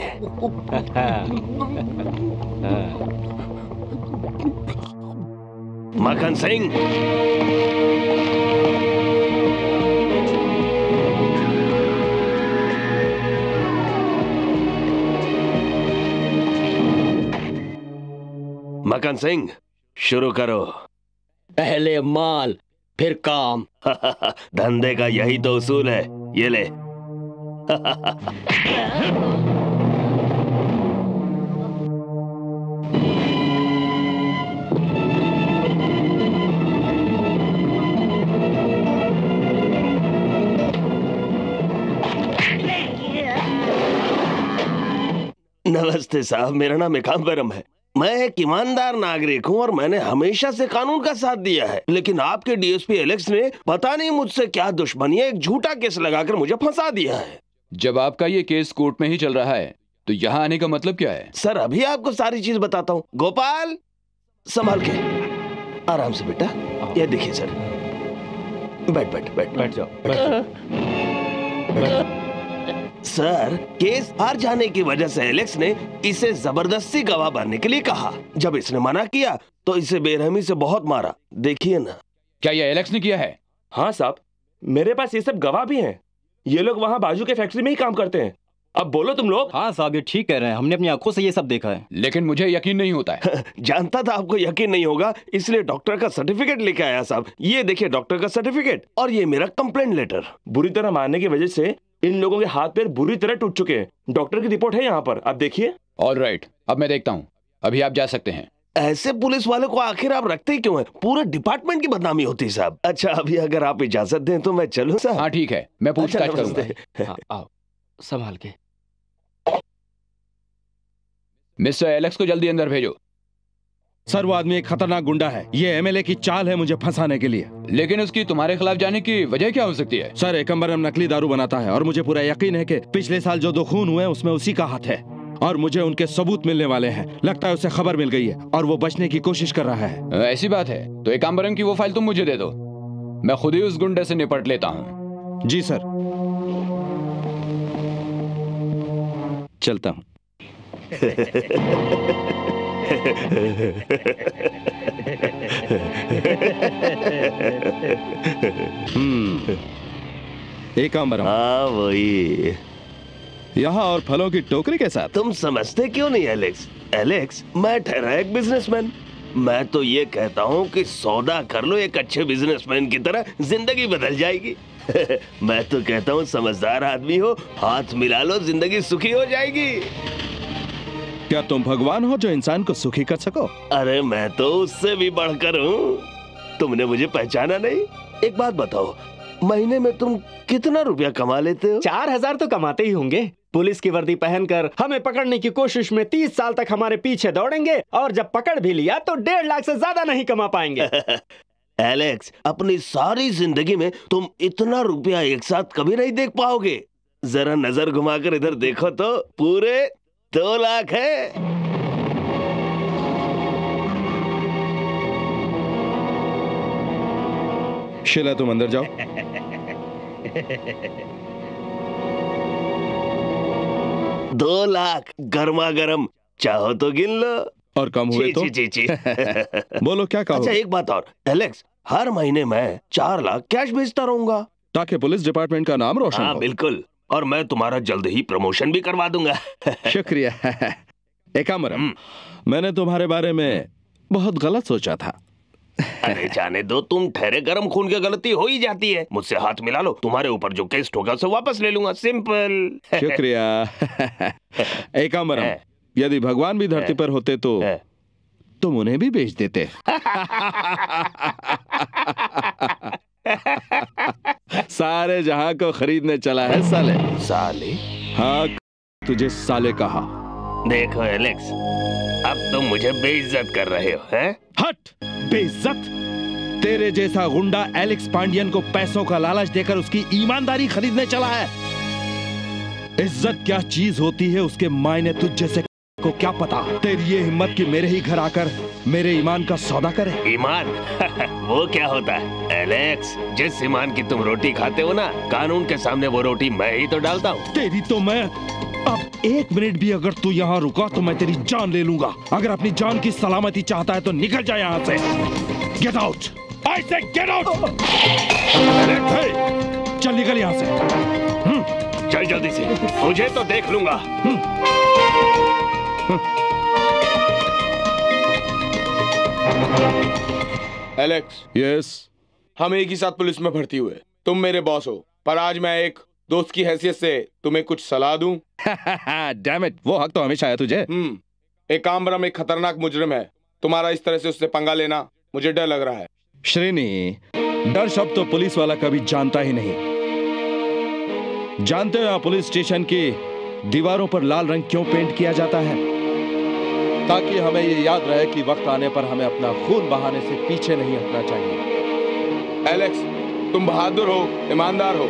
S15: मक्खन सिंह, मक्खन सिंह शुरू करो।
S12: पहले माल फिर काम।
S15: धंधे का यही तो उसूल है, ये ले। नमस्ते साहब, मेरा नाम एकांबरम है। मैं एक ईमानदार नागरिक हूँ और मैंने हमेशा से कानून का साथ दिया है, लेकिन आपके डीएसपी एलेक्स ने पता नहीं मुझसे क्या दुश्मनी है, एक झूठा केस लगाकर मुझे फंसा दिया है।
S18: जब आपका ये केस कोर्ट में ही चल रहा है तो यहाँ आने का मतलब क्या है?
S15: सर अभी आपको सारी चीज बताता हूँ। गोपाल संभाल के, आराम से बेटा। ये देखिए सर, बैठ बैठ बैठ
S18: बैठ जाओ।
S15: सर, केस हार जाने की वजह से एलेक्स ने इसे जबरदस्ती गवाह बनने के लिए कहा। जब इसने मना किया तो इसे बेरहमी से बहुत मारा। देखिए ना।
S18: क्या ये एलेक्स ने किया है?
S14: हाँ साहब, मेरे पास ये सब गवाह भी हैं। ये लोग वहाँ बाजू के फैक्ट्री में ही काम करते हैं। अब बोलो तुम लोग।
S3: हाँ साहब, ये ठीक कह रहे हैं, हमने अपनी आंखों से ये सब देखा है।
S18: लेकिन मुझे यकीन नहीं होता है।
S15: जानता था आपको यकीन नहीं होगा, इसलिए डॉक्टर का सर्टिफिकेट लेके आया साहब। ये देखिए डॉक्टर का सर्टिफिकेट, और ये मेरा कंप्लेंट लेटर।
S14: बुरी तरह मारने की वजह से इन लोगों के हाथ पैर बुरी तरह टूट चुके हैं। डॉक्टर की रिपोर्ट है यहाँ पर, आप देखिए।
S18: ऑलराइट, अब मैं देखता हूँ। अभी आप जा सकते हैं।
S15: ऐसे पुलिस वालों को आखिर आप रखते ही क्यों हैं? पूरे डिपार्टमेंट की बदनामी होती है साहब। अच्छा, अभी अगर आप इजाजत दें तो मैं चलूं साहब?
S18: हाँ ठीक है, मैं पूछताछ करूंगा।
S5: हाँ, आओ संभाल के।
S18: मिस्टर एलेक्स को जल्दी अंदर भेजो।
S6: सर, वो आदमी एक खतरनाक गुंडा है। ये एमएलए की चाल है मुझे फंसाने के लिए।
S18: लेकिन उसकी तुम्हारे खिलाफ जाने की वजह क्या हो सकती है?
S6: सर, एकम्बरम नकली दारू बनाता है और मुझे पूरा यकीन है कि पिछले साल जो 2 खून हुए उसमें उसी का हाथ है, और मुझे उनके सबूत मिलने वाले हैं। लगता है उसे खबर मिल गई है और वो बचने की कोशिश कर रहा है।
S18: ऐसी बात है तो एकाम्बरम की वो फाइल तुम मुझे दे दो, मैं खुद ही उस गुंडे से निपट लेता हूँ।
S6: जी सर, चलता हूँ। एकाम्बरम।
S15: हाँ वही,
S6: यहाँ और फलों की टोकरी के साथ।
S15: तुम समझते क्यों नहीं एलेक्स? एलेक्स, मैं ठहरा एक बिजनेसमैन। मैं तो ये कहता हूँ कि सौदा कर लो एक अच्छे बिजनेसमैन की तरह, जिंदगी बदल जाएगी। मैं तो कहता हूँ समझदार आदमी हो, हाथ मिला लो, जिंदगी सुखी हो जाएगी।
S6: क्या तुम भगवान हो जो इंसान को सुखी कर सको?
S15: अरे मैं तो उससे भी बढ़कर हूँ। तुमने मुझे पहचाना नहीं? एक बात बताओ, महीने में तुम कितना रुपया कमा लेते हो?
S3: 4000 तो कमाते ही होंगे। पुलिस की वर्दी पहनकर हमें पकड़ने की कोशिश में 30 साल तक हमारे पीछे दौड़ेंगे, और जब पकड़ भी लिया तो 1.5 लाख से ज्यादा नहीं कमा पाएंगे।
S15: एलेक्स, अपनी सारी जिंदगी में तुम इतना रुपया एक साथ कभी नहीं देख पाओगे। जरा नजर घुमाकर इधर देखो तो पूरे 2 लाख है।
S6: शीला, तुम अंदर जाओ।
S15: 2 लाख गर्मा गर्म, चाहो तो गिन लो।
S6: और कम हुए तो?
S15: जी।
S6: बोलो क्या कहो?
S15: अच्छा एक बात और एलेक्स, हर महीने मैं 4 लाख कैश भेजता रहूंगा,
S6: ताकि पुलिस डिपार्टमेंट का नाम रोशन हो।
S15: बिल्कुल, और मैं तुम्हारा जल्द ही प्रमोशन भी करवा दूंगा।
S6: शुक्रिया। एकाम्बरम, मैंने तुम्हारे बारे में बहुत गलत सोचा था।
S15: अरे जाने दो, तुम ठहरे, गर्म खून की गलती हो ही जाती है। मुझसे हाथ मिला लो, तुम्हारे ऊपर जो केस होगा उसे वापस ले लूंगा, सिंपल।
S6: शुक्रिया। एकाम्बरम, यदि भगवान भी धरती पर होते तो तुम उन्हें भी बेच देते। सारे जहां को खरीदने चला है साले।
S15: साले?
S6: हाँ, तुझे साले कहा।
S15: देखो एलेक्स, अब तुम मुझे बेइज्जत कर रहे हो, हैं?
S6: हट! बेइज्जत? तेरे जैसा गुंडा एलेक्स पांडियन को पैसों का लालच देकर उसकी ईमानदारी खरीदने चला है। इज्जत क्या चीज होती है उसके मायने तुझ जैसे को क्या पता। तेरी ये हिम्मत कि मेरे ही घर आकर मेरे ईमान का सौदा करे।
S15: ईमान? वो क्या होता है एलेक्स? जिस ईमान की तुम रोटी खाते हो ना, कानून के सामने वो रोटी मैं ही तो डालता हूँ।
S6: तेरी तो मैं अब 1 मिनट भी अगर तू यहाँ रुका तो मैं तेरी जान ले लूंगा। अगर अपनी जान की सलामती चाहता है तो निकल जा यहाँ से। Get out! आई से गेट आउट! चल निकल यहाँ से।
S15: चल जल्दी से, मुझे तो देख लूंगा।
S14: एलेक्स।
S6: यस।
S14: हम एक ही साथ पुलिस में भर्ती हुए। तुम मेरे बॉस हो, पर आज मैं एक दोस्त की हैसियत से तुम्हें कुछ सलाह दूं।
S6: डैम इट, वो हक तो हमेशा है तुझे।
S14: एकाम्बरम एक खतरनाक मुजरिम है। तुम्हारा इस तरह से उससे पंगा लेना मुझे डर लग रहा है।
S6: श्रीनी, डर शब्द तो पुलिस वाला कभी जानता ही नहीं। जानते हो यहाँ पुलिस स्टेशन की दीवारों पर लाल रंग क्यों पेंट किया जाता है? ताकि हमें ये याद रहे कि वक्त आने पर हमें अपना खून बहाने से पीछे नहीं हटना चाहिए।
S14: एलेक्स, तुम बहादुर हो, ईमानदार हो।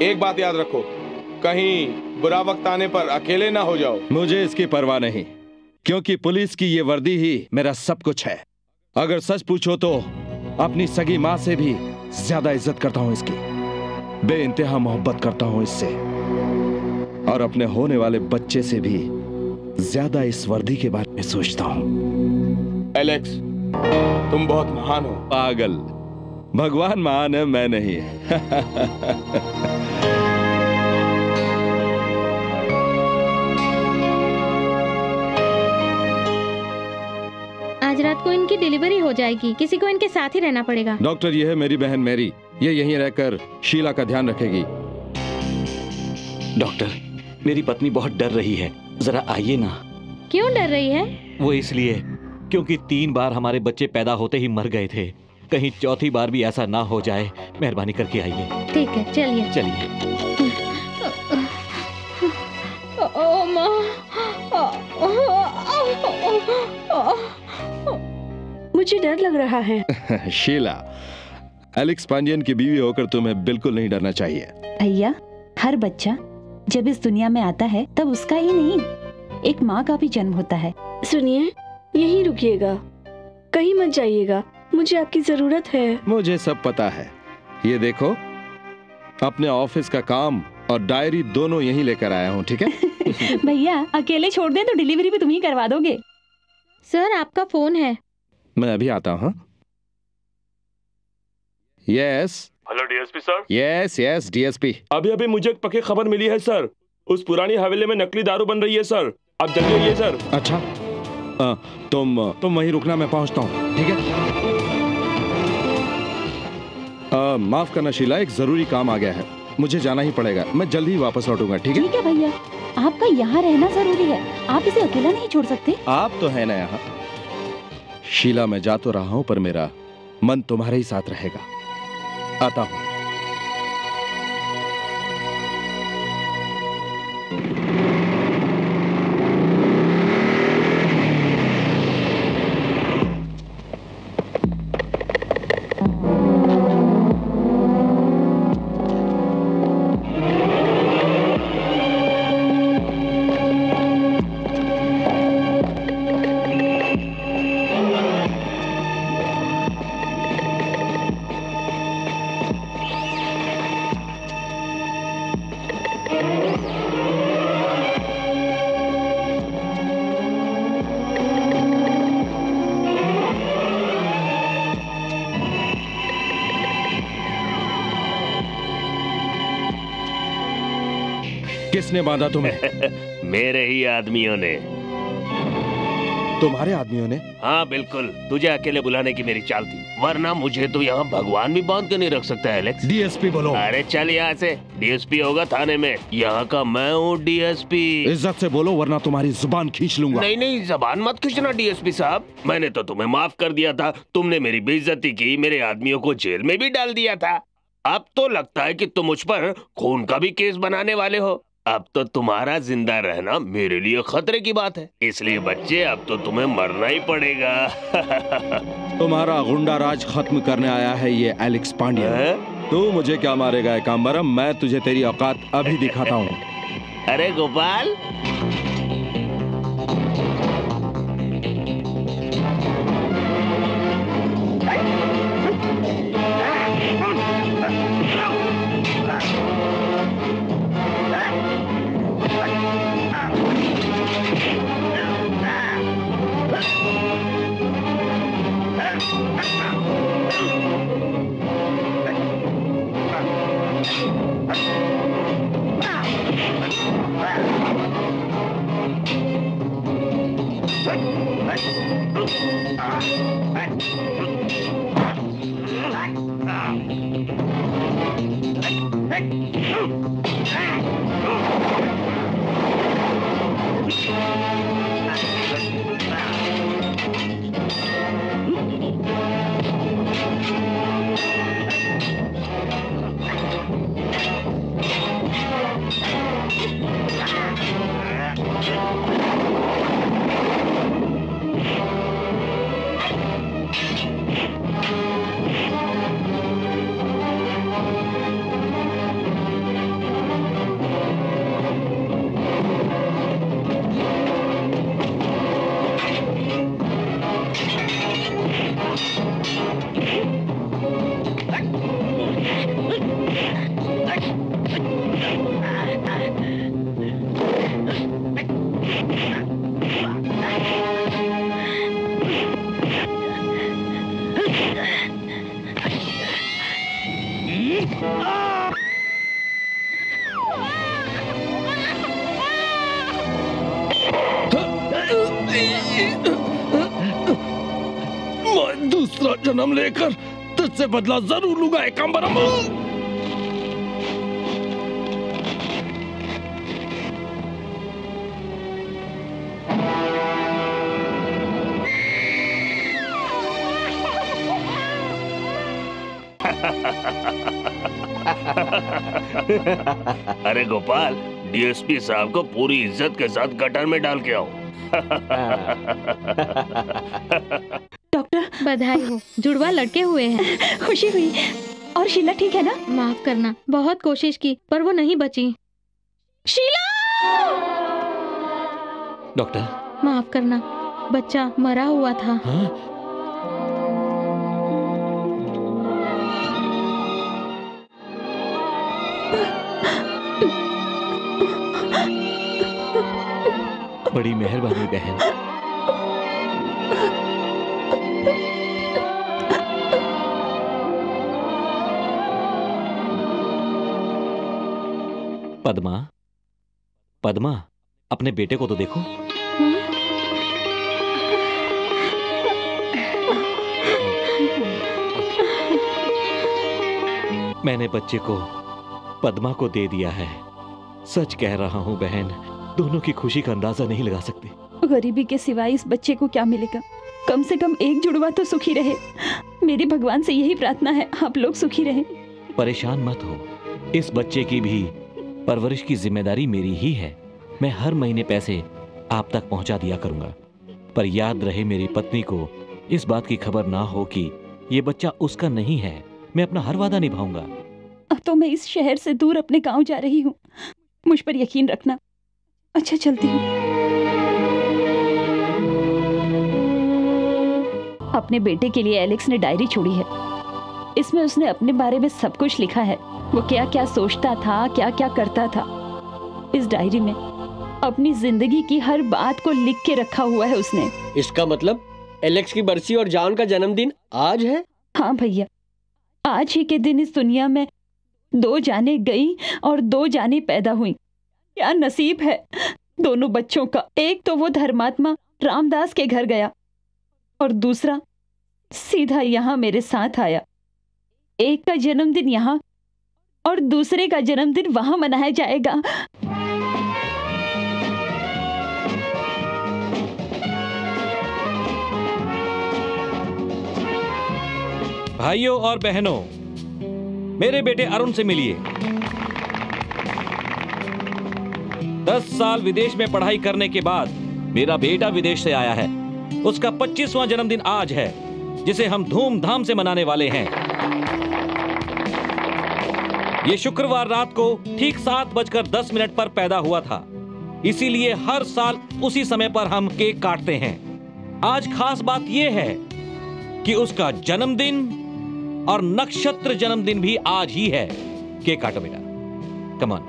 S14: एक बात याद रखो, कहीं बुरा वक्त आने पर अकेले ना हो जाओ।
S6: मुझे इसकी परवाह नहीं, क्योंकि पुलिस की ये वर्दी ही मेरा सब कुछ है। अगर सच पूछो तो अपनी सगी माँ से भी ज्यादा इज्जत करता हूँ इसकी। बेइंतहा मोहब्बत करता हूँ इससे। और अपने होने वाले बच्चे से भी ज्यादा इस वर्दी के बारे में सोचता हूँ।
S14: एलेक्स, तुम बहुत महान हो।
S6: पागल, भगवान महान है, मैं नहीं।
S11: आज रात को इनकी डिलीवरी हो जाएगी, किसी को इनके साथ ही रहना पड़ेगा।
S6: डॉक्टर, ये है मेरी बहन मैरी, ये यहीं रहकर शीला का ध्यान रखेगी।
S1: डॉक्टर, मेरी पत्नी बहुत डर रही है, जरा आइए ना।
S11: क्यों डर रही है?
S1: वो इसलिए क्योंकि 3 बार हमारे बच्चे पैदा होते ही मर गए थे, कहीं चौथी बार भी ऐसा ना हो जाए। मेहरबानी करके आइए।
S11: ठीक है, चलिए
S1: चलिए।
S11: ओ माँ,
S16: मुझे डर लग रहा है।
S6: शीला, एलेक्स पांडियन की बीवी होकर तुम्हें बिल्कुल नहीं डरना चाहिए।
S13: भैया, हर बच्चा जब इस दुनिया में आता है तब उसका ही नहीं, एक माँ का भी जन्म होता है।
S16: सुनिए, यहीं रुकिएगा, कहीं मत जाइएगा, मुझे आपकी जरूरत है।
S6: मुझे सब पता है। ये देखो, अपने ऑफिस का काम और डायरी दोनों यहीं लेकर आया हूँ, ठीक है?
S13: भैया, अकेले छोड़ दें तो डिलीवरी भी तुम ही करवा दोगे।
S11: सर, आपका फोन है।
S6: मैं अभी आता हूँ। Yes.
S19: Hello DSP sir.
S6: Yes yes DSP.
S19: अभी मुझे एक पक्की खबर मिली है सर, उस पुरानी हवेली में नकली दारू बन रही है सर, आप जल्दी आइए सर।
S6: अच्छा, तुम वहीं रुकना, मैं पहुंचता हूँ, ठीक है? माफ करना शीला, एक जरूरी काम आ गया है, मुझे जाना ही पड़ेगा, मैं जल्द ही वापस लौटूंगा, ठीक है?
S13: ठीक है भैया, आपका यहाँ रहना जरूरी है, आप इसे अकेला नहीं छोड़ सकते।
S6: आप तो है ना यहाँ। शीला, मैं जा तो रहा हूँ पर मेरा मन तुम्हारे ही साथ रहेगा। आता हूँ। किसने बांधा तुम्हें?
S15: मेरे ही आदमियों ने।
S6: तुम्हारे आदमियों ने?
S15: हाँ बिल्कुल, तुझे अकेले बुलाने की मेरी चाल थी, वरना मुझे तो यहाँ भगवान भी बांध के नहीं रख सकता एलेक्स।
S6: डीएसपी बोलो।
S15: अरे चल यहाँ से, डीएसपी होगा थाने में, यहाँ का मैं हूँ डीएसपी।
S6: इज्जत से बोलो वरना तुम्हारी जुबान खींच लूंगा।
S15: नहीं, जुबान मत खींचना डीएसपी साहब, मैंने तो तुम्हें माफ कर दिया था, तुमने मेरी बेइज्जती की, मेरे आदमियों को जेल में भी डाल दिया था। अब तो लगता है कि तुम मुझ पर खून का भी केस बनाने वाले हो। अब तो तुम्हारा जिंदा रहना मेरे लिए खतरे की बात है, इसलिए बच्चे अब तो तुम्हें मरना ही पड़ेगा।
S6: तुम्हारा गुंडा राज खत्म करने आया है ये एलेक्स पांड्यन। तू मुझे क्या मारेगा एकाम्बरम, मैं तुझे तेरी औकात अभी दिखाता हूँ।
S15: अरे गोपाल, मैं दूसरा जन्म लेकर तुझसे बदला जरूर लूंगा एकांबरम। अरे गोपाल, डीएसपी साहब को पूरी इज्जत के साथ गटर में डाल के आओ।
S13: डॉक्टर
S11: बधाई हो, जुड़वा लड़के हुए हैं।
S13: खुशी हुई। और शीला ठीक है ना?
S11: माफ करना, बहुत कोशिश की पर वो नहीं बची।
S13: शीला!
S1: डॉक्टर
S11: माफ करना, बच्चा मरा हुआ था।
S1: हाँ? बड़ी मेहरबानी बहन। पद्मा, पद्मा, अपने बेटे को तो देखो। मैंने बच्चे को पद्मा को दे दिया है। सच कह रहा हूं बहन, दोनों की खुशी का अंदाजा नहीं लगा सकते।
S13: गरीबी के सिवाय इस बच्चे को क्या मिलेगा? कम से कम एक जुड़वा तो सुखी रहे। मेरी भगवान से यही प्रार्थना है, आप लोग सुखी रहें।
S1: परेशान मत हो, इस बच्चे की भी परवरिश की जिम्मेदारी मेरी ही है। मैं हर महीने पैसे आप तक पहुंचा दिया करूंगा, पर याद रहे मेरी पत्नी को इस बात की खबर ना हो कि ये बच्चा उसका नहीं है। मैं अपना हर वादा निभाऊंगा।
S13: अब तो मैं इस शहर से दूर अपने गांव जा रही हूँ, मुझ पर यकीन रखना। अच्छा, चलती हूँ। अपने बेटे के लिए एलेक्स ने डायरी छोड़ी है। इसमें उसने अपने बारे में सब कुछ लिखा है। वो क्या क्या सोचता था, क्या क्या करता था। इस डायरी में अपनी जिंदगी की हर बात को लिख के रखा हुआ है उसने।
S12: इसका मतलब एलेक्स की बरसी और जॉन का जन्मदिन आज है?
S13: हाँ भैया, आज ही के दिन इस दुनिया में 2 जाने गई और 2 जाने पैदा हुई। क्या नसीब है दोनों बच्चों का। एक तो वो धर्मात्मा रामदास के घर गया और दूसरा सीधा यहाँ मेरे साथ आया। एक का जन्मदिन यहाँ और दूसरे का जन्मदिन वहां मनाया जाएगा।
S1: भाइयों और बहनों, मेरे बेटे अरुण से मिलिए। 10 साल विदेश में पढ़ाई करने के बाद मेरा बेटा विदेश से आया है। उसका 25वां जन्मदिन आज है, जिसे हम धूमधाम से मनाने वाले हैं। ये शुक्रवार रात को ठीक 7:10 पर पैदा हुआ था, इसीलिए हर साल उसी समय पर हम केक काटते हैं। आज खास बात यह है कि उसका जन्मदिन और नक्षत्र जन्मदिन भी आज ही है। केक काटो बेटा, कम ऑन।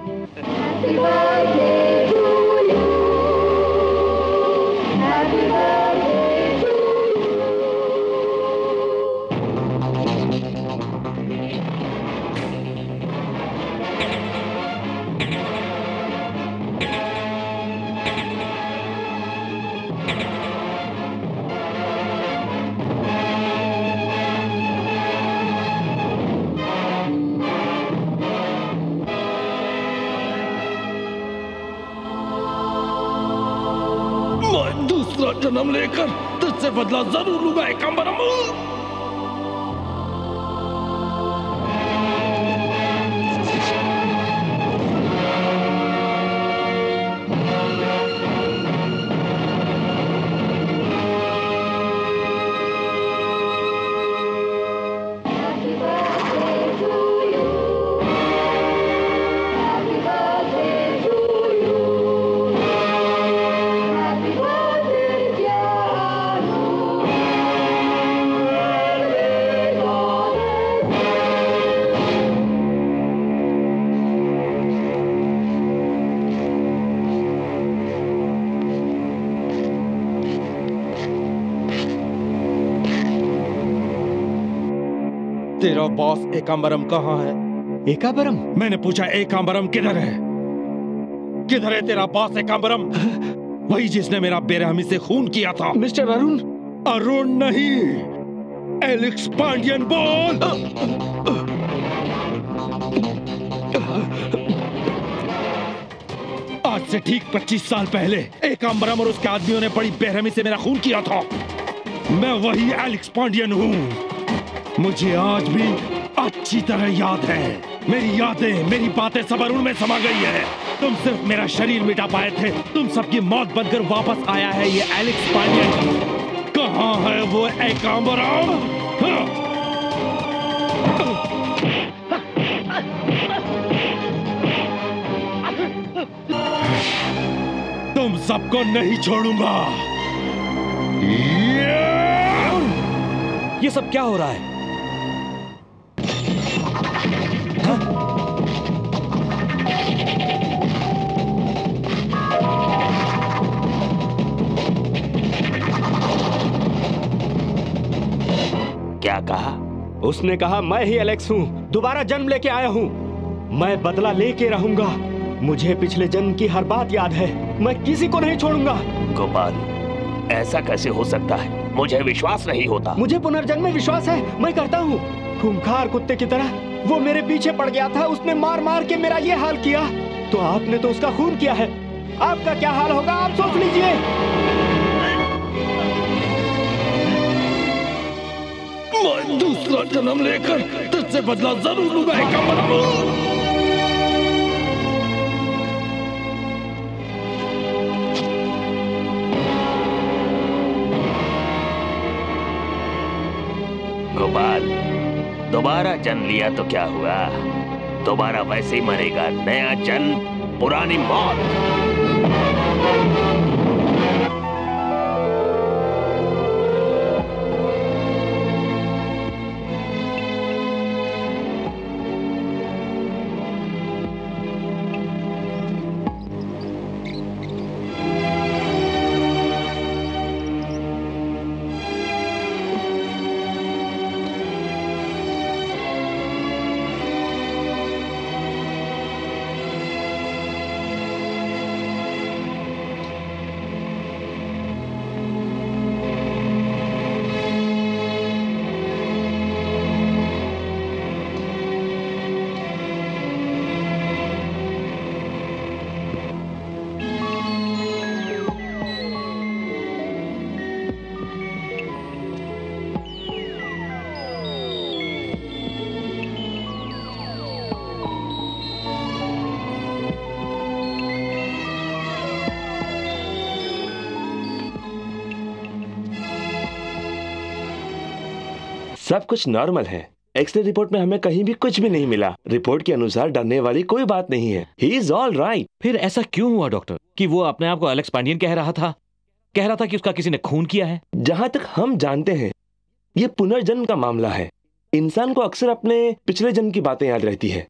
S15: दूसरा जन्म लेकर तुझसे बदला जरूर लूंगा एकांबरम।
S19: तेरा बॉस एकांबरम कहाँ है?
S3: एकांबरम?
S20: मैंने पूछा एकांबरम किधर है? किधर है तेरा बॉस एकांबरम? वही जिसने मेरा बेरहमी से खून किया था।
S3: मिस्टर अरुण?
S20: अरुण नहीं, एलेक्स पांडियन बोल। आज से ठीक 25 साल पहले एकांबरम और उसके आदमियों ने बड़ी बेरहमी से मेरा खून किया था। मैं वही एलेक्स पांडियन हूँ। मुझे आज भी अच्छी तरह याद है। मेरी यादें, मेरी बातें सब अरुण में समा गई है। तुम सिर्फ मेरा शरीर मिटा पाए थे। तुम सबकी मौत बनकर वापस आया है ये एलेक्स पांडियन। कहाँ है वो एकांबरम? तुम सबको नहीं छोड़ूंगा।
S1: ये सब क्या हो रहा है?
S15: क्या कहा?
S3: उसने कहा मैं ही एलेक्स हूँ, दोबारा जन्म लेके आया हूँ। मैं बदला लेके रहूंगा। मुझे पिछले जन्म की हर बात याद है। मैं किसी को नहीं छोड़ूंगा।
S15: गोपाल, ऐसा कैसे हो सकता है? मुझे विश्वास नहीं होता।
S3: मुझे पुनर्जन्म में विश्वास है। मैं करता हूँ। खूंखार कुत्ते की तरह वो मेरे पीछे पड़ गया था। उसने मार मार के मेरा ये हाल किया। तो आपने तो उसका खून किया है। आपका क्या हाल होगा आप सोच लीजिए।
S20: मैं दूसरा जन्म लेकर तुझसे बदला जरूर लूंगा एकांबरम।
S15: गोपाल, दोबारा जन्म लिया तो क्या हुआ? दोबारा वैसे ही मरेगा। नया जन्म, पुरानी मौत।
S19: सब कुछ नॉर्मल है। एक्सरे रिपोर्ट में हमें कहीं भी कुछ भी नहीं मिला। रिपोर्ट के अनुसार डरने वाली कोई बात नहीं है। He is all right.
S1: फिर ऐसा क्यों हुआ डॉक्टर कि वो अपने आप को एलेक्स पांडियन कह रहा था? कह रहा था कि उसका किसी ने खून किया है।
S19: जहां तक हम जानते हैं ये पुनर्जन्म का मामला है। इंसान को अक्सर अपने पिछले जन्म की बातें याद रहती है।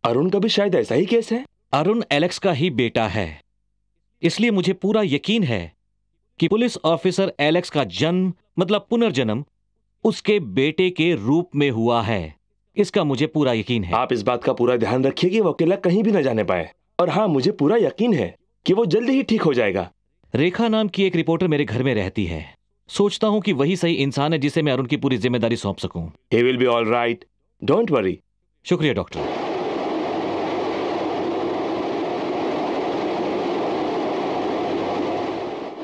S19: अरुण का भी शायद ऐसा ही केस है।
S1: अरुण एलेक्स का ही बेटा है, इसलिए मुझे पूरा यकीन है कि पुलिस ऑफिसर एलेक्स का जन्म मतलब पुनर्जन्म उसके बेटे के रूप में हुआ है। इसका मुझे पूरा यकीन है।
S19: आप इस बात का पूरा ध्यान रखिए कि वो अकेला कहीं भी न जाने पाए। और हाँ, मुझे पूरा यकीन है कि वो जल्दी ही ठीक हो जाएगा।
S1: रेखा नाम की एक रिपोर्टर मेरे घर में रहती है। सोचता हूं कि वही सही इंसान है जिसे मैं अरुण की पूरी जिम्मेदारी सौंप सकूं।
S19: He will be all right. Don't worry.
S1: शुक्रिया डॉक्टर।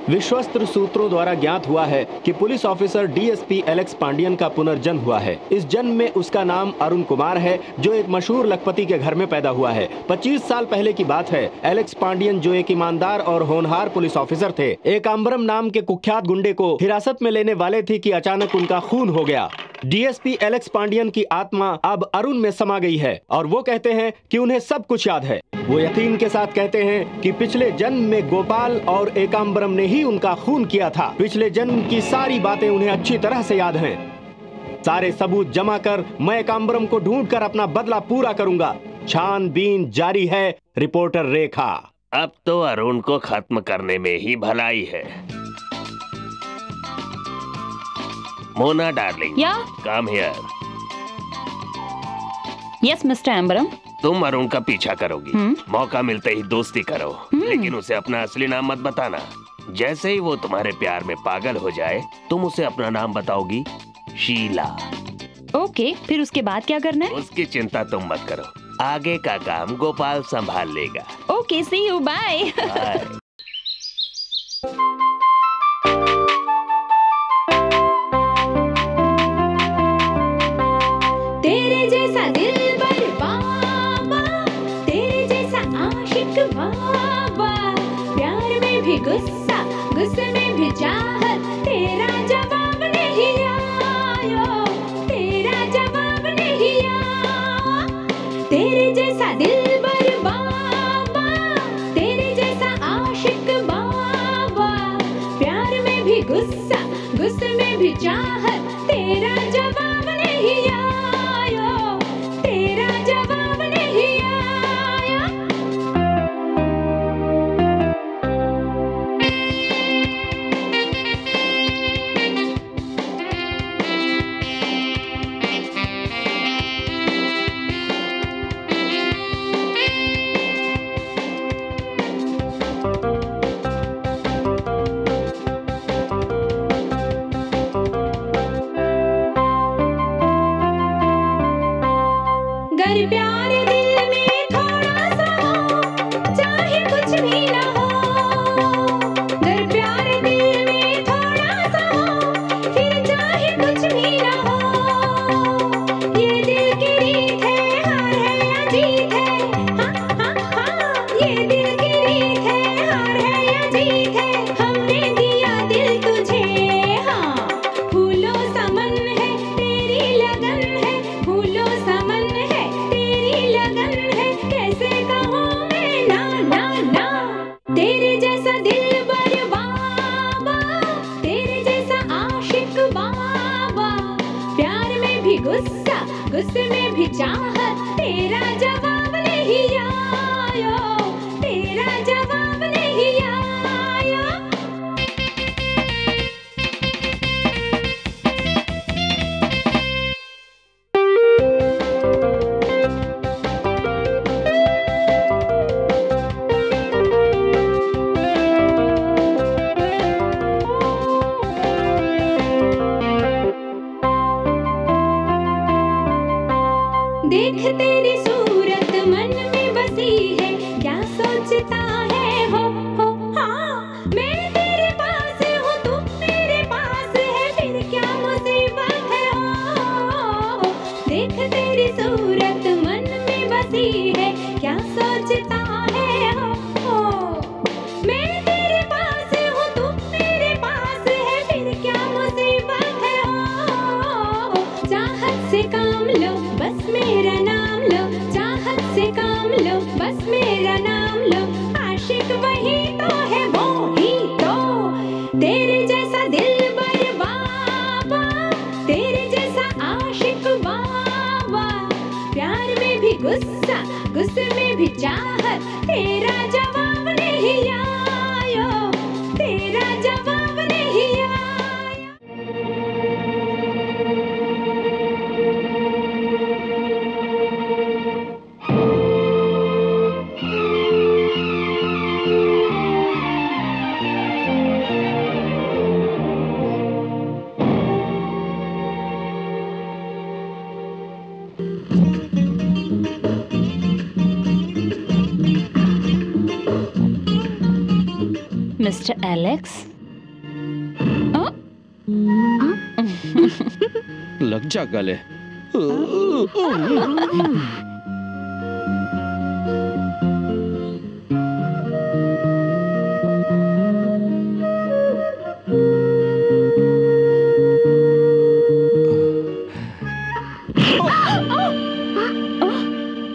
S3: विश्वस्त सूत्रों द्वारा ज्ञात हुआ है कि police officer DSP Alex Pandian का पुनर्जन्म हुआ है। इस जन्म में उसका नाम अरुण कुमार है, जो एक मशहूर लखपति के घर में पैदा हुआ है। 25 साल पहले की बात है। एलेक्स पांडियन, जो एक ईमानदार और होनहार पुलिस ऑफिसर थे, एकांबरम नाम के कुख्यात गुंडे को हिरासत में लेने वाले थे कि अचानक उनका खून हो गया। डीएसपी एलेक्स पांडियन की आत्मा अब अरुण में समा गई है और वो कहते हैं कि उन्हें सब कुछ याद है। वो यकीन के साथ कहते हैं कि पिछले जन्म में गोपाल और एकांबरम ने ही उनका खून किया था। पिछले जन्म की सारी बातें उन्हें अच्छी तरह से याद हैं। सारे सबूत जमा कर मैं एकांबरम को ढूंढकर अपना बदला पूरा करूंगा। छानबीन जारी है। रिपोर्टर रेखा।
S15: अब तो अरुण को खत्म करने में ही भलाई है। मोना डार्लिंग,
S4: या?
S15: Come here.
S13: Yes mister Ambaram.
S15: तुम अरुण का पीछा करोगी, मौका मिलते ही दोस्ती करो, लेकिन उसे अपना असली नाम मत बताना। जैसे ही वो तुम्हारे प्यार में पागल हो जाए, तुम उसे अपना नाम बताओगी, शीला।
S13: ओके, फिर उसके बाद क्या करना है?
S15: उसकी चिंता तुम मत करो, आगे का काम गोपाल संभाल लेगा।
S13: Okay, see you, bye.
S8: तेरे जैसा दिलबर बाबा, तेरे जैसा आशिक बाबा, प्यार में भी गुस्सा, गुस्से में भी चाहत, तेरा जवाब नहीं आया, तेरा जवाब नहीं आया। तेरे जैसा दिलबर बाबा, तेरे जैसा आशिक बाबा, प्यार में भी गुस्सा, गुस्से में भी चाहत, तेरा जवाब नहीं आया, तेरा जवाब नहीं आया। गर प्यार दिल में थोड़ा सा हो, चाहे कुछ भी ना हो, गर प्यार दिल में थोड़ा सा हो, फिर चाहे कुछ भी ना हो। ये दिल की रीत है, हार है या जीत है, हाँ हाँ हाँ, ये दिल की रीत है, हार है या जीत है। हमने दिया दिल तुझे, हाँ, फूलों सा मन है, तेरी लगन है, फूलों सा मन है, तेरी लगन है, कैसे कहूँ मैं ना ना ना। तेरे जैसा दिलबर बाबा, तेरे जैसा आशिक बाबा, प्यार में भी गुस्सा, गुस्से में भी चाहत, तेरा जवाब नहीं आया, तेरा जवाब नहीं आया। देख तेरी सूरत मन में बसी है, क्या सोचता है हो हाँ। मैं तेरे पास हूँ, तू मेरे पास है, फिर क्या मुसीबत है हो। देख तेरी सूरत मन में बसी है, क्या सोचता है हो। मैं तेरे पास हूँ, तू मेरे पास है, फिर क्या मुसीबत है हो। चाहत से काम लो, बस मेरा नाम लो, चाहत से काम लो, बस मेरा नाम लो, आशिक वही तो है, वो ही तो। तेरे जैसा दिलबर बाबा, तेरे जैसा आशिक बाबा, प्यार में भी गुस्सा, गुस्से में भी चाहत, तेरा जवाब नहीं आया, तेरा जवाब नहीं आया।
S13: मिस्टर एलेक्स,
S6: लग जा गले।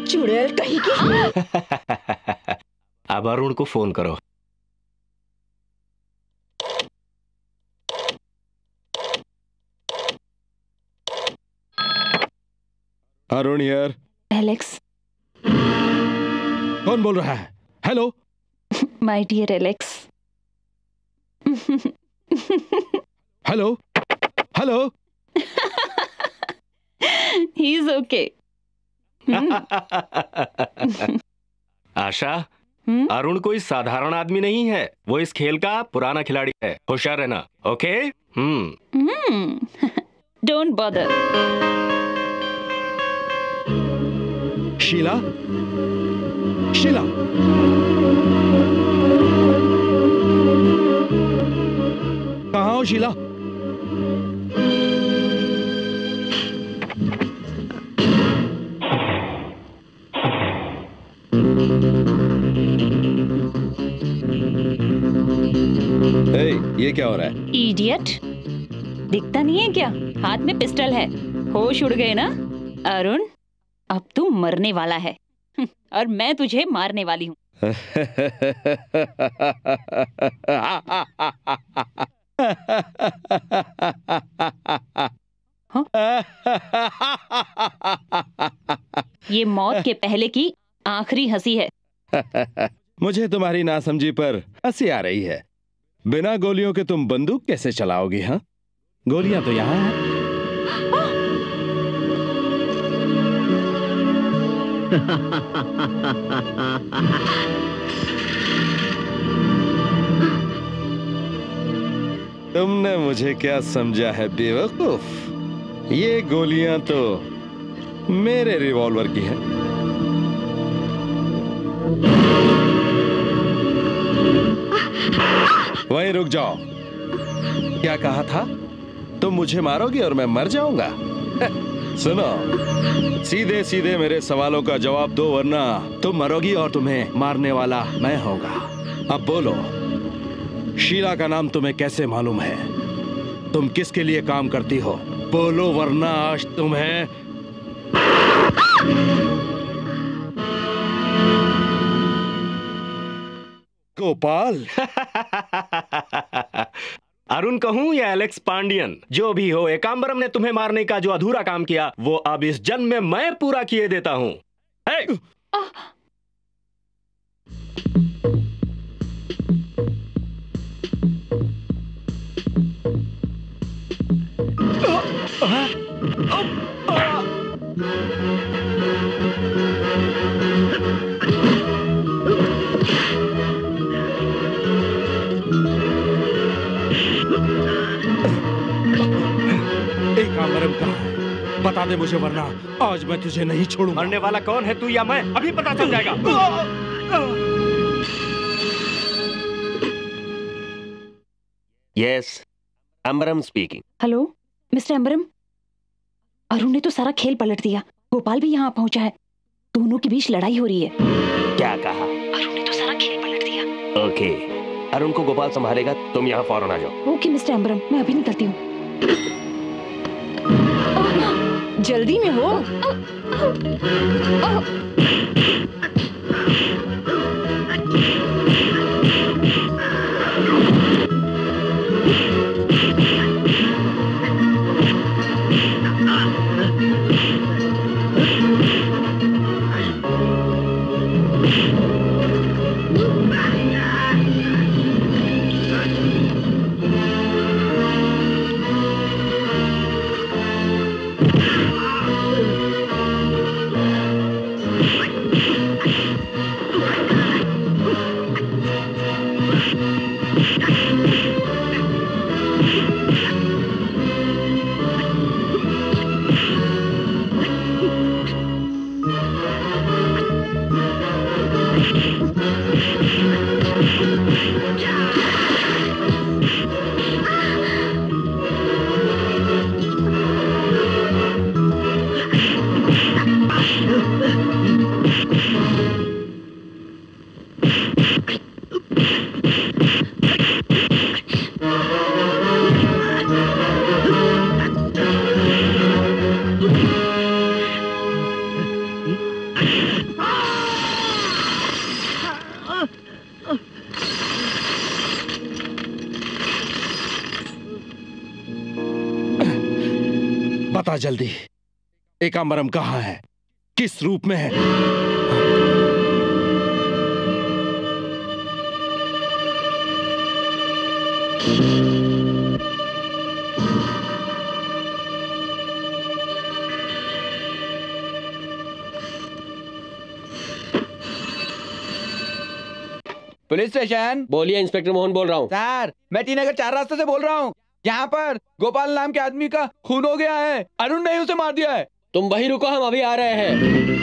S16: चुड़ैल कहीं की।
S3: अब अरुण को फोन करो।
S6: अरुण यार।
S13: एलेक्स।
S6: कौन बोल रहा है? Hello.
S13: My dear Alex.
S6: Hello hello.
S13: He is okay.
S3: Asha, Arun कोई साधारण आदमी नहीं है, वो इस खेल का पुराना खिलाड़ी है। होशियार रहना, okay?
S13: Don't bother.
S20: Sheela, Sheela, कहाँ हो शीला? ये क्या हो रहा है?
S13: इडियट, दिखता नहीं है क्या? हाथ में पिस्टल है। होश उड़ गए ना अरुण? अब तू मरने वाला है और मैं तुझे मारने वाली हूँ। ये मौत के पहले की आखिरी हंसी है।
S20: मुझे तुम्हारी नासमझी पर हंसी आ रही है। बिना गोलियों के तुम बंदूक कैसे चलाओगी? हाँ, गोलियां तो यहाँ हैं। तुमने मुझे क्या समझा है बेवकूफ? ये गोलियां तो मेरे रिवॉल्वर की हैं। वहीं रुक जाओ। क्या कहा था? तुम मुझे मारोगी और मैं मर जाऊंगा? सुनो, सीधे सीधे मेरे सवालों का जवाब दो, वरना तुम मरोगी और तुम्हें मारने वाला मैं होगा। अब बोलो, शीला का नाम तुम्हें कैसे मालूम है? तुम किसके लिए काम करती हो? बोलो, वरना आज तुम्हें गोपाल।
S3: अरुण कहूं या एलेक्स पांडियन, जो भी हो, एकांबरम ने तुम्हें मारने का जो अधूरा काम किया वो अब इस जन्म में मैं पूरा किए देता हूं।
S20: एकांबरम कहाँ है? बता दे मुझे, वरना आज मैं तुझे नहीं छोड़ूंगा।
S3: मरने वाला कौन है, तू या मैं? अभी पता चल जाएगा।
S15: Yes, Ambaram speaking.
S13: Hello mister Ambaram, Arun ने तो सारा खेल पलट दिया। गोपाल भी यहाँ पहुँचा है। दोनों के बीच लड़ाई हो रही है।
S15: क्या कहा?
S13: अरुण ने तो सारा खेल पलट दिया।
S15: ओके, अरुण को गोपाल संभालेगा, तुम यहाँ फौरन आ जाओ।
S13: ओके मिस्टर अंबरम, मैं अभी निकलती हूँ। जल्दी में हो।
S20: बता जल्दी, एकांबरम कहाँ है? किस रूप में है?
S18: Police station.
S12: बोलिए, इंस्पेक्टर मोहन बोल रहा हूँ।
S18: सर, मैं टी नगर 4 रास्ते से बोल रहा हूँ। यहाँ पर गोपाल नाम के आदमी का खून हो गया है। अरुण ने उसे मार दिया है।
S12: तुम वहीं रुको, हम अभी आ रहे हैं।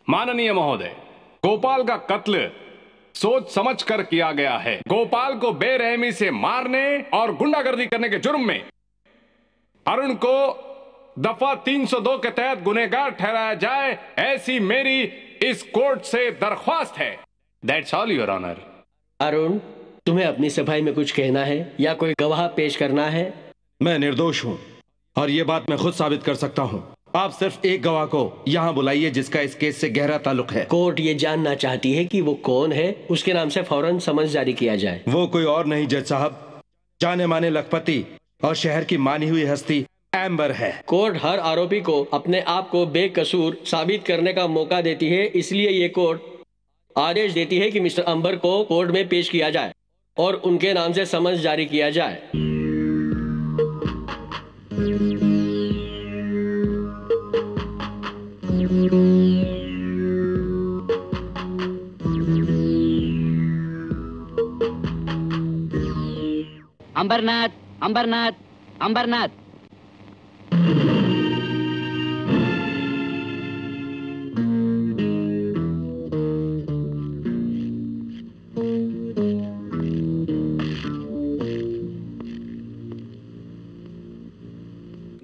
S21: माननीय महोदय, गोपाल का कत्ल सोच समझ कर किया गया है। गोपाल को बेरहमी से मारने और गुंडागर्दी करने के जुर्म में अरुण को दफा 302 के तहत गुनहगार ठहराया जाए, ऐसी मेरी इस कोर्ट से दरख्वास्त है। That's all your honour.
S12: Arun, तुम्हें अपनी सफाई में कुछ कहना है या कोई गवाह पेश करना है?
S20: मैं निर्दोष हूँ और ये बात मैं खुद साबित कर सकता हूँ। आप सिर्फ एक गवाह को यहाँ बुलाइए जिसका इस केस से गहरा ताल्लुक है।
S12: कोर्ट ये जानना चाहती है कि वो कौन है, उसके नाम से फौरन समन जारी किया जाए।
S20: वो कोई और नहीं जज साहब, जाने माने लखपति और शहर की मानी हुई हस्ती एम्बर है।
S12: कोर्ट हर आरोपी को अपने आप को बेकसूर साबित करने का मौका देती है, इसलिए ये कोर्ट आदेश देती है कि मिस्टर अंबर को कोर्ट में पेश किया जाए और उनके नाम से समन जारी किया जाए।
S22: अंबरनाथ, अंबरनाथ, अंबरनाथ।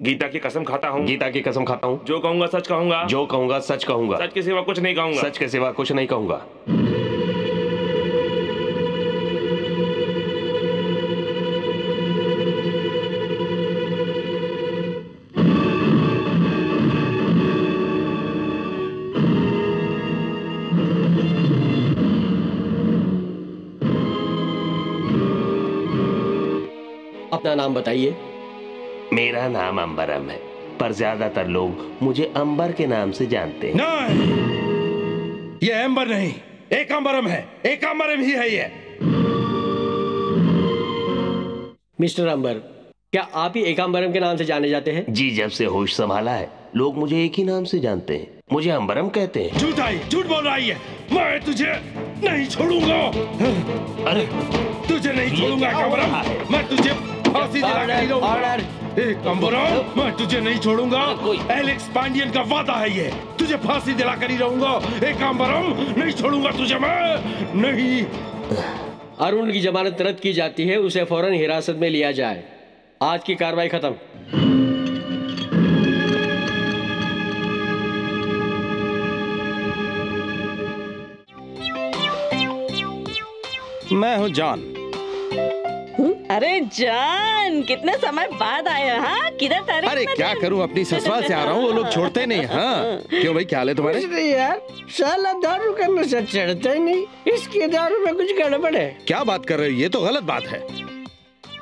S19: गीता की कसम खाता हूँ, गीता की कसम खाता हूँ। जो कहूँगा सच कहूँगा, जो कहूँगा सच कहूँगा, सच के सिवा कुछ नहीं कहूँगा, सच के सिवा कुछ नहीं कहूँगा।
S12: अपना नाम बताइए।
S15: मेरा नाम अंबरम है, पर ज्यादातर लोग मुझे अंबर के नाम से जानते हैं।
S20: नहीं, ये अंबर नहीं, एक अंबरम है, एक अंबरम ही है ये।
S12: मिस्टर अंबर, क्या आप ही एकांबरम के नाम से जाने जाते हैं?
S15: जी, जब से होश संभाला है लोग मुझे एक ही नाम से जानते हैं, मुझे अंबरम कहते हैं।
S20: झूठ बोल रही है, मैं तुझे नहीं छोड़ूंगा।
S15: अरे
S20: तुझे नहीं छोड़ूंगा अंबरम, मैं तुझे फांसी दिलाकर ही रहूंगा। एक अंबरम, मैं तुझे नहीं छोड़ूंगा। एलेक्स पांडियन का वादा है ये, तुझे फांसी दिलाकर ही रहूंगा। एक अंबरम, नहीं छोड़ूंगा तुझे मैं, नहीं।
S12: अरुण की जमानत रद्द की जाती है, उसे फौरन हिरासत में लिया जाए। आज की कार्रवाई खत्म।
S20: मैं हूँ जॉन।
S16: अरे जान, कितने समय बाद आए। हाँ, किधर था?
S6: अरे क्या करूं, अपनी ससुराल से आ रहा हूँ, वो लोग छोड़ते नहीं। हाँ, क्यों भाई, क्या हाल है तुम्हारे?
S23: कुछ नहीं यार, साला दारू का नशा चढ़ता ही नहीं। इसके दारू में कुछ गड़बड़ है।
S6: क्या बात कर रहे हो, ये तो गलत बात है।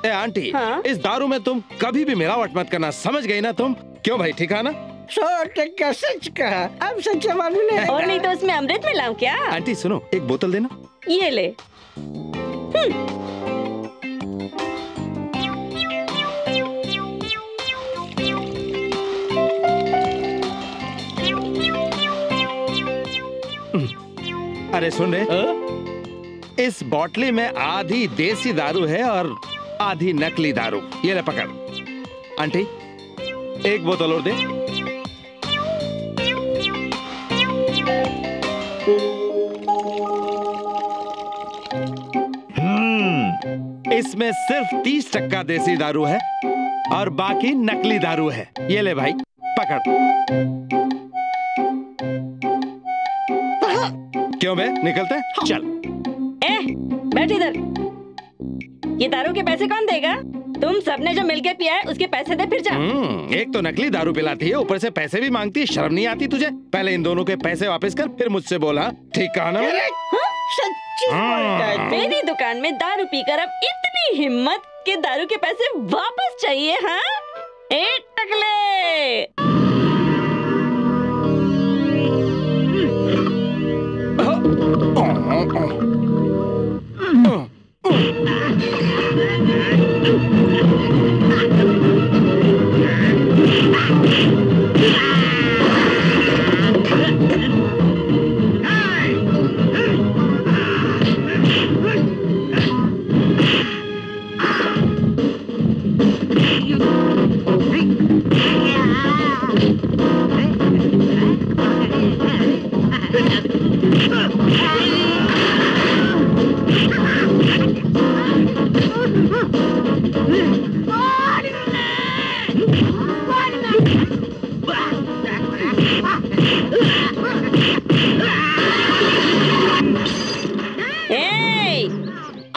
S6: ए आंटी,
S16: हाँ?
S6: इस दारू में तुम कभी भी मिलावट मत करना, समझ गई ना तुम? क्यों भाई, ठीक है ना?
S23: 100% सच कहा। अब सच्चा मालूम है।
S16: और नहीं तो उसमें अमृत मिलाऊं क्या?
S6: आंटी सुनो, एक बोतल देना।
S16: ये ले।
S6: अरे सुन रहे, इस बोतली में आधी देसी दारू है और आधी नकली दारू। ये ले पकड़। आंटी, एक बोतल और दे। इसमें सिर्फ 30% देसी दारू है और बाकी नकली दारू है। ये ले भाई, पकड़। क्यों बे, निकलते हैं? चल।
S16: बैठ इधर। ये दारू के पैसे कौन देगा? तुम सबने जो मिलके पिया है उसके पैसे दे, फिर जा।
S6: एक तो नकली दारू पिलाती है, ऊपर से पैसे भी मांगती है। शर्म नहीं आती तुझे? पहले इन दोनों के पैसे वापस कर, फिर मुझसे बोला। ठीक कहा ना?
S16: सच्ची बोलता है। मेरी दुकान में दारू पीकर अब इतनी हिम्मत के दारू के पैसे वापस चाहिए? हाँ, एक टकले।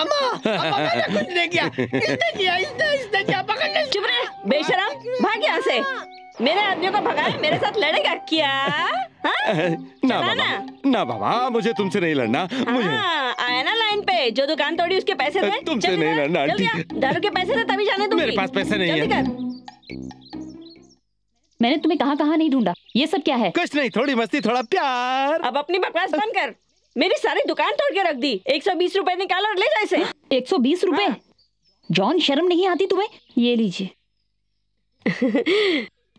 S23: अम्मा मैंने कुछ नहीं किया, इसने किया, पकड़ने।
S16: चुप रहे बेशरम, भाग यहाँ से। मेरे आदमियों को भगाए, मेरे साथ लड़ेगा क्या?
S19: ना बाबा, ना बाबा, मुझे तुमसे नहीं लड़ना। मुझे
S16: आया ना लाइन पे, जो दुकान तोड़ी उसके पैसे दे।
S19: तुमसे नहीं लड़ना आंटी।
S16: दारू के पैसे दे तभी जाने दूंगी।
S19: मेरे पास पैसे नहीं है।
S13: मैंने तुम्हें कहाँ नहीं ढूंढा। ये सब क्या है?
S19: कुछ नहीं, थोड़ी मस्ती, थोड़ा प्यार।
S16: अब अपनी बकवास बंद कर। मेरी सारी दुकान तोड़ के रख दी। 120 रुपए निकाल और ले जा इसे।
S13: 120 रुपए? जॉन, शर्म नहीं आती तुम्हें? ये लीजिए।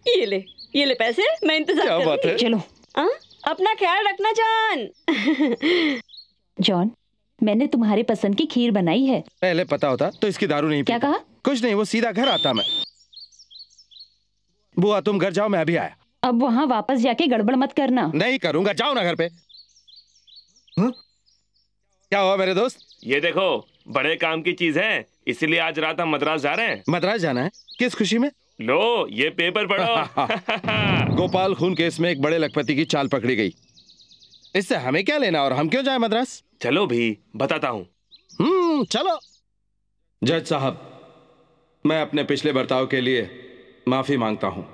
S16: ये ले पैसे, मैं इंतजार
S19: क्या बात है?
S13: चलो।
S16: अपना ख्याल रखना जॉन।
S13: जॉन, मैंने तुम्हारे पसंद की खीर बनाई है।
S19: पहले पता होता तो इसकी दारू नहीं
S13: क्या कहा?
S19: कुछ नहीं, वो सीधा घर आता। मैं बुआ तुम घर जाओ, मैं अभी आया।
S13: अब वहाँ वापस जाके गड़बड़ मत करना।
S19: नहीं करूंगा, जाओ ना घर पे। क्या हुआ मेरे दोस्त?
S15: ये देखो, बड़े काम की चीज है, इसीलिए आज रात हम मद्रास जा रहे हैं।
S19: मद्रास जाना है? किस खुशी में?
S15: लो ये पेपर पढ़ो।
S19: गोपाल खून केस में एक बड़े लखपति की चाल पकड़ी गई। इससे हमें क्या लेना और हम क्यों जाए मद्रास?
S15: चलो भी बताता हूँ।
S19: चलो। जज साहब, मैं अपने पिछले बर्ताव के लिए माफी मांगता हूँ।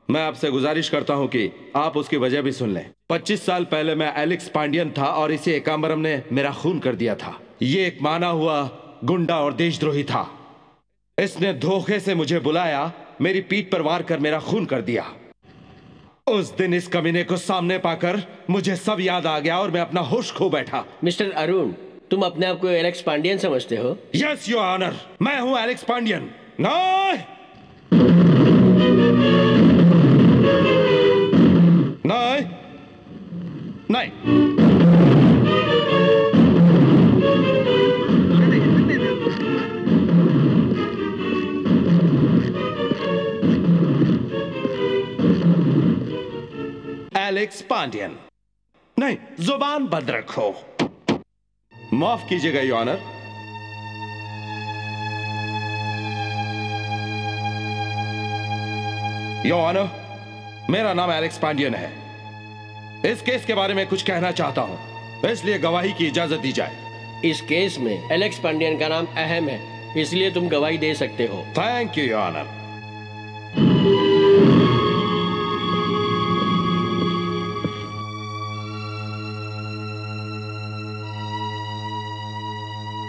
S19: मैं आपसे गुजारिश करता हूँ कि आप उसकी वजह भी सुन लें। 25 साल पहले मैं एलेक्स पांडियन था और इसे एकांबरम ने मेरा खून कर दिया था। ये एक माना हुआ गुंडा और देशद्रोही था। इसने धोखे से मुझे बुलाया, मेरी पीठ पर वार कर मेरा खून कर दिया। उस दिन इस कमीने को सामने पाकर मुझे सब याद आ गया और मैं अपना होश खो बैठा।
S12: मिस्टर अरुण, तुम अपने आप को एलेक्स पांडियन समझते हो?
S19: यस योर ऑनर, मैं हूं एलेक्स पांडियन। नहीं नहीं नहीं। एलेक्स पांडियन नहीं, जुबान बंद रखो। माफ कीजिएगा योर ऑनर। योर ऑनर, मेरा नाम एलेक्स पांडियन है। इस केस के बारे में कुछ कहना चाहता हूं, इसलिए गवाही की इजाजत दी जाए।
S12: इस केस में एलेक्स पांडियन का नाम अहम है, इसलिए तुम गवाही दे सकते हो।
S19: Thank you your honour.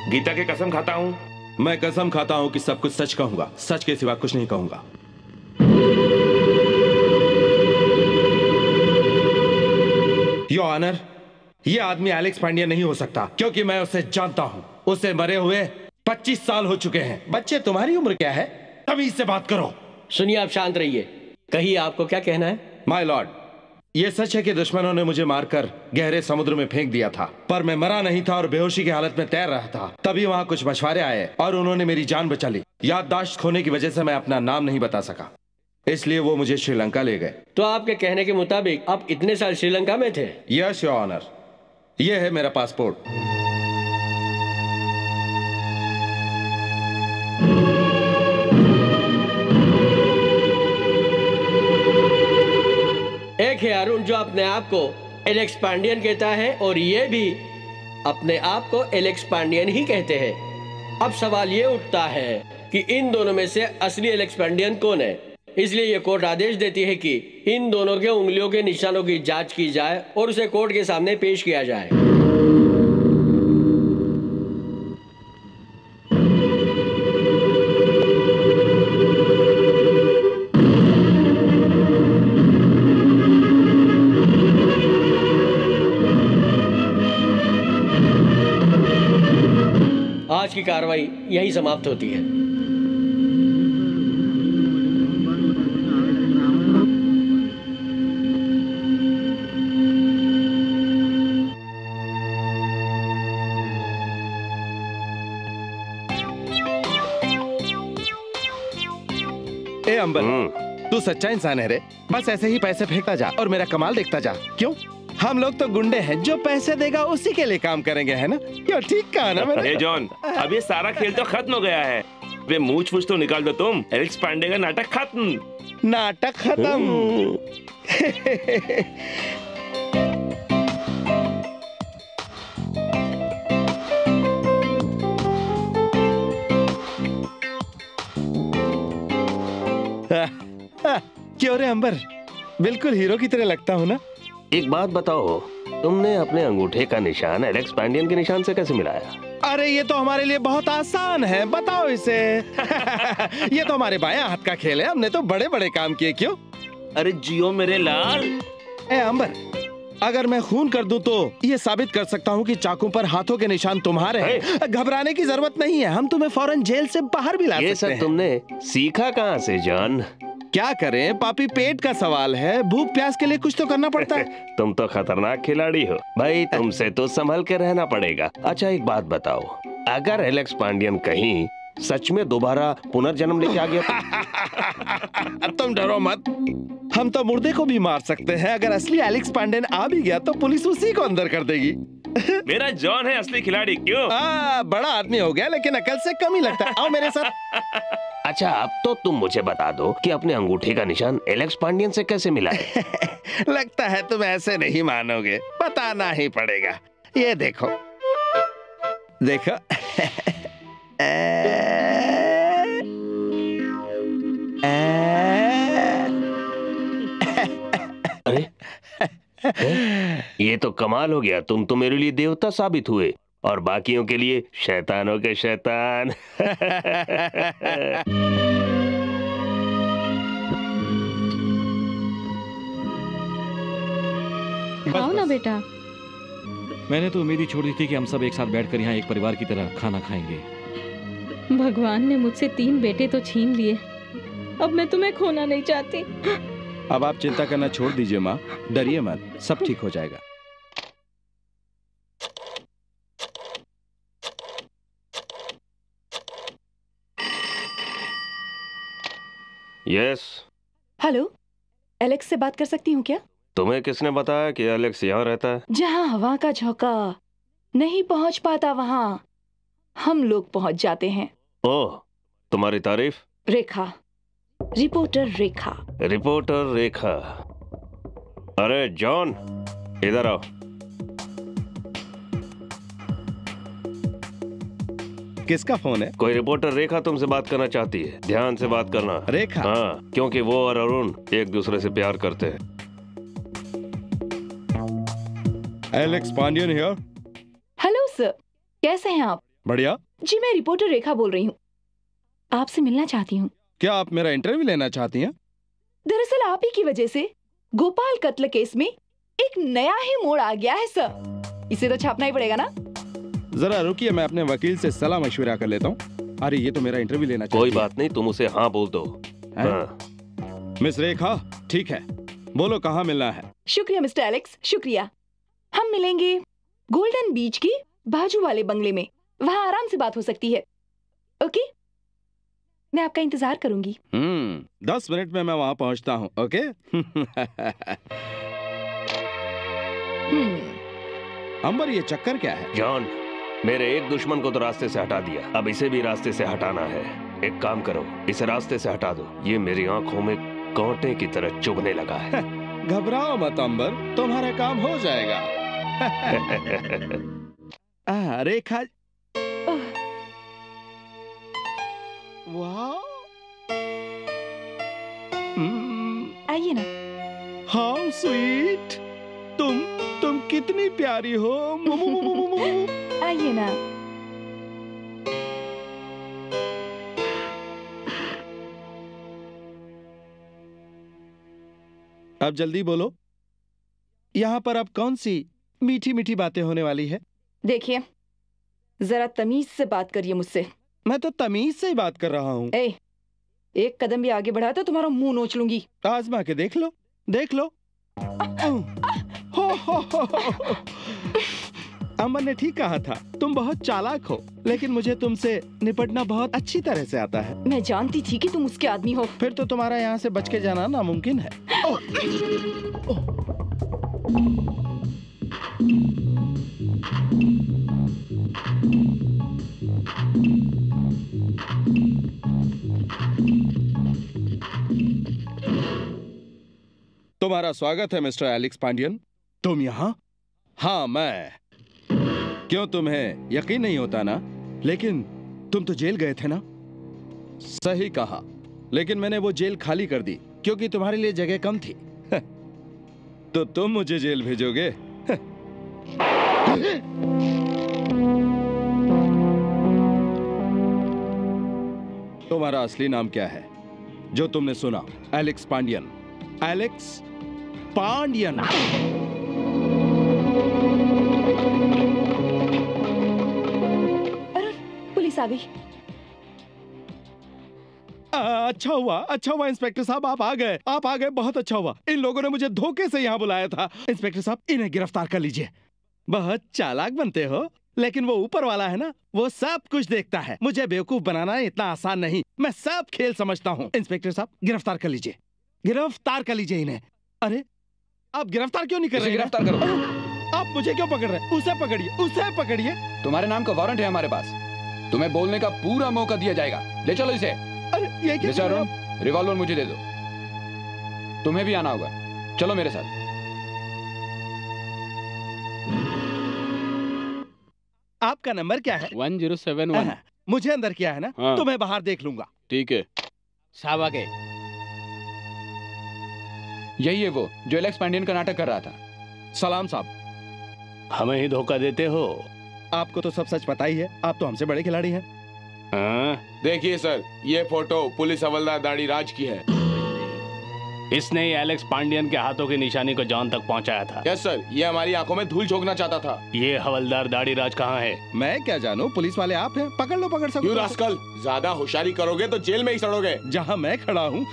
S15: Gita की कसम खाता हूं।
S19: मैं कसम खाता हूं कि सब कुछ सच कहूंगा, सच के सिवा कुछ नहीं कहूंगा। योर ऑनर, यह आदमी एलेक्स पांडियन नहीं हो सकता, क्योंकि मैं उसे जानता हूं। उसे मरे हुए 25 साल हो चुके हैं। बच्चे, तुम्हारी उम्र क्या है? तमीज से बात करो।
S12: सुनिए, आप शांत रहिए। कहिए, आपको क्या कहना है?
S19: माय लॉर्ड, यह सच है कि दुश्मनों ने मुझे मारकर गहरे समुद्र में फेंक दिया था, पर मैं मरा नहीं था और बेहोशी की हालत में तैर रहा था। तभी वहां कुछ मछुआरे आए और उन्होंने मेरी जान बचा ली। याददाश्त खोने की वजह से मैं अपना नाम नहीं बता सका, इसलिए वो मुझे श्रीलंका ले गए।
S12: तो आपके कहने के मुताबिक आप इतने साल श्रीलंका में थे?
S19: यस योर ऑनर, यह है मेरा पासपोर्ट।
S12: एक है अरुण जो अपने आप को एलेक्स पांडियन कहता है, और ये भी अपने आप को एलेक्स पांडियन ही कहते हैं। अब सवाल ये उठता है कि इन दोनों में से असली एलेक्स पांडियन कौन है? इसलिए ये कोर्ट आदेश देती है कि इन दोनों के उंगलियों के निशानों की जांच की जाए और उसे कोर्ट के सामने पेश किया जाए। आज की कार्रवाई यही समाप्त होती है।
S19: ए अंबर, तू सच्चा इंसान है रे। बस ऐसे ही पैसे फेंकता जा और मेरा कमाल देखता जा। क्यों? हम लोग तो गुंडे हैं, जो पैसे देगा उसी के लिए काम करेंगे, है ना? क्यों? ठीक कहा ना मैंने?
S15: जॉन, अब ये सारा खेल तो खत्म हो गया है। वे मूछ फूछ तो निकाल दो तुम। एलेक्स पांडे का नाटक खत्म।
S19: नाटक खत्म।
S6: रे अंबर, बिल्कुल हीरो की तरह लगता हूँ ना।
S15: एक बात बताओ, तुमने अपने अंगूठे का निशान एलेक्स पांडियन के निशान से कैसे मिलाया?
S6: अरे ये तो हमारे लिए बहुत आसान है, बताओ इसे। ये तो हमारे बायां हाथ का खेल है, हमने तो बड़े बड़े काम किए। क्यों?
S15: अरे जियो मेरे लाल।
S6: ए अंबर, अगर मैं खून कर दूं तो ये साबित कर सकता हूँ कि चाकू पर हाथों के निशान तुम्हारे हैं। घबराने की जरूरत नहीं है, हम तुम्हें फौरन जेल से बाहर भी ला सकते हैं।
S15: ये सब तुमने सीखा कहाँ से जॉन?
S6: क्या करें पापी, पेट का सवाल है, भूख प्यास के लिए कुछ तो करना पड़ता है।
S15: तुम तो खतरनाक खिलाड़ी हो भाई, तुमसे तो संभल के रहना पड़ेगा। अच्छा एक बात बताओ, अगर एलेक्स पांडियन कहीं सच में दोबारा पुनर्जन्म लेके आ गया
S6: तुम डरो मत, हम तो मुर्दे को भी मार सकते हैं। अगर असली एलेक्स पांडियन आ भी गया तो पुलिस उसी को अंदर कर देगी।
S15: मेरा जॉन है असली खिलाड़ी। क्यों?
S6: बड़ा आदमी हो गया लेकिन अकल से कम ही लगता है। आओ मेरे साथ।
S15: अच्छा अब तो तुम मुझे बता दो कि अपने अंगूठे का निशान एलेक्स पांडियन से कैसे मिला है?
S6: लगता है तुम ऐसे नहीं मानोगे, बताना ही पड़ेगा। ये देखो देखो।
S15: अरे ये तो कमाल हो गया, तुम तो मेरे लिए देवता साबित हुए और बाकियों के लिए शैतानों के शैतान।
S11: आओ ना बेटा।
S1: मैंने तो उम्मीद ही छोड़ दी थी कि हम सब एक साथ बैठकर यहाँ एक परिवार की तरह खाना खाएंगे।
S11: भगवान ने मुझसे 3 बेटे तो छीन लिए, अब मैं तुम्हें खोना नहीं चाहती।
S6: अब आप चिंता करना छोड़ दीजिए माँ, डरिए मत, सब ठीक हो जाएगा।
S15: यस।
S13: हेलो, एलेक्स से बात कर सकती हूँ क्या?
S15: तुम्हें किसने बताया कि एलेक्स यहाँ रहता है?
S13: जहाँ हवा का झोंका नहीं पहुँच पाता वहाँ हम लोग पहुँच जाते हैं।
S15: ओह, तुम्हारी तारीफ।
S13: रेखा, रिपोर्टर रेखा।
S15: रिपोर्टर रेखा। अरे जॉन, इधर आओ।
S6: किसका फोन है?
S15: कोई रिपोर्टर रेखा तुमसे बात करना चाहती है, ध्यान से बात करना।
S6: रेखा?
S15: हाँ, क्योंकि वो और अरुण एक दूसरे से प्यार करते हैं।
S6: Alex Pandian here.
S13: Hello sir, कैसे हैं आप?
S6: बढ़िया
S13: जी, मैं रिपोर्टर रेखा बोल रही हूँ, आपसे मिलना चाहती हूँ।
S6: क्या आप मेरा इंटरव्यू लेना चाहती हैं?
S13: दरअसल आप ही की वजह से गोपाल कत्ल केस में एक नया ही मोड़ आ गया है सर, इसे तो छापना ही पड़ेगा ना।
S6: जरा रुकिए, मैं अपने वकील से सलाह मशविरा कर लेता हूँ। अरे ये तो मेरा इंटरव्यू लेना
S15: कोई बात नहीं, तुम उसे हाँ बोल दो। हाँ।
S6: मिस रेखा, ठीक है, बोलो कहाँ मिलना है?
S13: शुक्रिया मिस्टर एलेक्स, शुक्रिया। हम मिलेंगे गोल्डन बीच के बाजू वाले बंगले में, वहाँ आराम से बात हो सकती है। ओके, मैं आपका इंतजार करूंगी।
S6: 10 मिनट में मैं वहाँ पहुँचता हूँ। ओके। अंबर, ये चक्कर क्या है?
S15: जॉन, मेरे एक दुश्मन को तो रास्ते से हटा दिया, अब इसे भी रास्ते से हटाना है। एक काम करो, इसे रास्ते से हटा दो, ये मेरी आंखों में कांटे की तरह चुभने लगा है।
S6: घबराओ मत अंबर, तुम्हारा काम हो जाएगा। रेखा, वाह,
S13: आइए ना।
S6: हाउ स्वीट, तुम कितनी प्यारी हो।
S13: आइए ना।
S6: अब जल्दी बोलो, यहाँ पर अब कौन सी मीठी मीठी बातें होने वाली है?
S13: देखिए, जरा तमीज से बात करिए मुझसे।
S6: मैं तो तमीज से ही बात कर रहा हूँ।
S13: एक कदम भी आगे बढ़ा तो तुम्हारा मुंह नोच लूंगी।
S6: आजमा के देख लो, देख लो। अमन ने ठीक कहा था, तुम बहुत चालाक हो, लेकिन मुझे तुमसे निपटना बहुत अच्छी तरह से आता है।
S13: मैं जानती थी कि तुम उसके आदमी हो।
S6: फिर तो तुम्हारा यहाँ से बच के जाना नामुमकिन है। तुम्हारा स्वागत है मिस्टर एलेक्स पांडियन। तुम यहाँ? हाँ मैं। क्यों, तुम्हें यकीन नहीं होता ना? लेकिन तुम तो जेल गए थे ना? सही कहा, लेकिन मैंने वो जेल खाली कर दी
S19: क्योंकि तुम्हारे लिए जगह कम थी। तो तुम मुझे जेल भेजोगे? तुम्हारा असली नाम क्या है जो तुमने सुना? Alex Pandian. Alex Pandian.
S2: Police आ गई।
S19: अच्छा हुआ इंस्पेक्टर साहब, आप आ गए, बहुत अच्छा हुआ। इन लोगों ने मुझे धोखे से यहाँ बुलाया था। इंस्पेक्टर साहब, इन्हें गिरफ्तार कर लीजिए। बहुत चालाक बनते हो, लेकिन वो ऊपर वाला है ना, वो सब कुछ देखता है। मुझे बेवकूफ बनाना इतना आसान नहीं, मैं सब खेल समझता हूँ। इंस्पेक्टर साहब, गिरफ्तार कर लीजिए, गिरफ्तार कर लीजिए इन्हें। अरे आप गिरफ्तार क्यों नहीं कर रहे?
S18: गिरफ्तार करो।
S19: आप मुझे क्यों पकड़ रहे हैं? उसे पकड़िए, उसे पकड़िए।
S18: तुम्हारे नाम का वारंट है हमारे पास, तुम्हें बोलने का पूरा मौका दिया जाएगा। ले चलो इसे।
S19: अरे ये क्या?
S18: रिवॉल्वर मुझे दे दो। तुम्हें भी आना होगा, चलो मेरे साथ।
S19: आपका नंबर क्या है?
S18: 1071।
S19: मुझे अंदर किया है ना?
S18: हाँ।
S19: तो मैं बाहर देख लूंगा।
S18: ठीक है। साहब आगे। यही है वो जो एलेक्स पांडियन का नाटक कर रहा था।
S19: सलाम साहब।
S7: हमें ही धोखा देते हो।
S19: आपको तो सब सच पता ही है, आप तो हमसे बड़े खिलाड़ी हैं।
S14: देखिए सर, ये फोटो पुलिस हवलदार दाढ़ी राज की है।
S7: इसने ही एलेक्स पांडियन के हाथों की निशानी को जॉन तक पहुंचाया था।
S14: यस सर, ये हमारी आंखों में धूल झोंकना चाहता था।
S7: ये हवलदार दाढ़ी राज कहाँ है?
S19: मैं क्या जानूं, पुलिस वाले आप हैं, पकड़ लो, पकड़ सकते।
S14: यू रास्कल, ज्यादा होशियारी करोगे तो जेल में ही सड़ोगे।
S19: जहाँ मैं खड़ा हूँ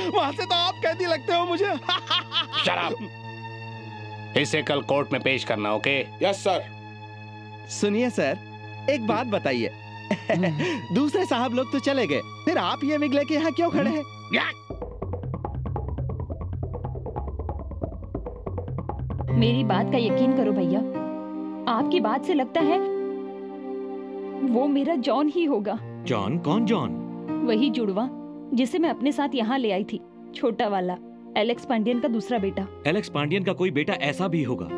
S19: वहाँ से तो आप कैदी लगते हो मुझे।
S7: शराब। इसे कल कोर्ट में पेश करना, ओके?
S14: Yes sir.
S3: सुनिए सर, एक बात बताइए। दूसरे साहब लोग तो चले गए, फिर आप ये विग लेके यहाँ क्यों खड़े हैं?
S13: मेरी बात का यकीन करो भैया, आपकी बात से लगता है वो मेरा जॉन ही होगा।
S1: जॉन? कौन जॉन?
S13: वही जुड़वा जिसे मैं अपने साथ यहाँ ले आई थी, छोटा वाला, एलेक्स पांडियन का दूसरा बेटा।
S1: एलेक्स पांडियन का कोई बेटा ऐसा भी होगा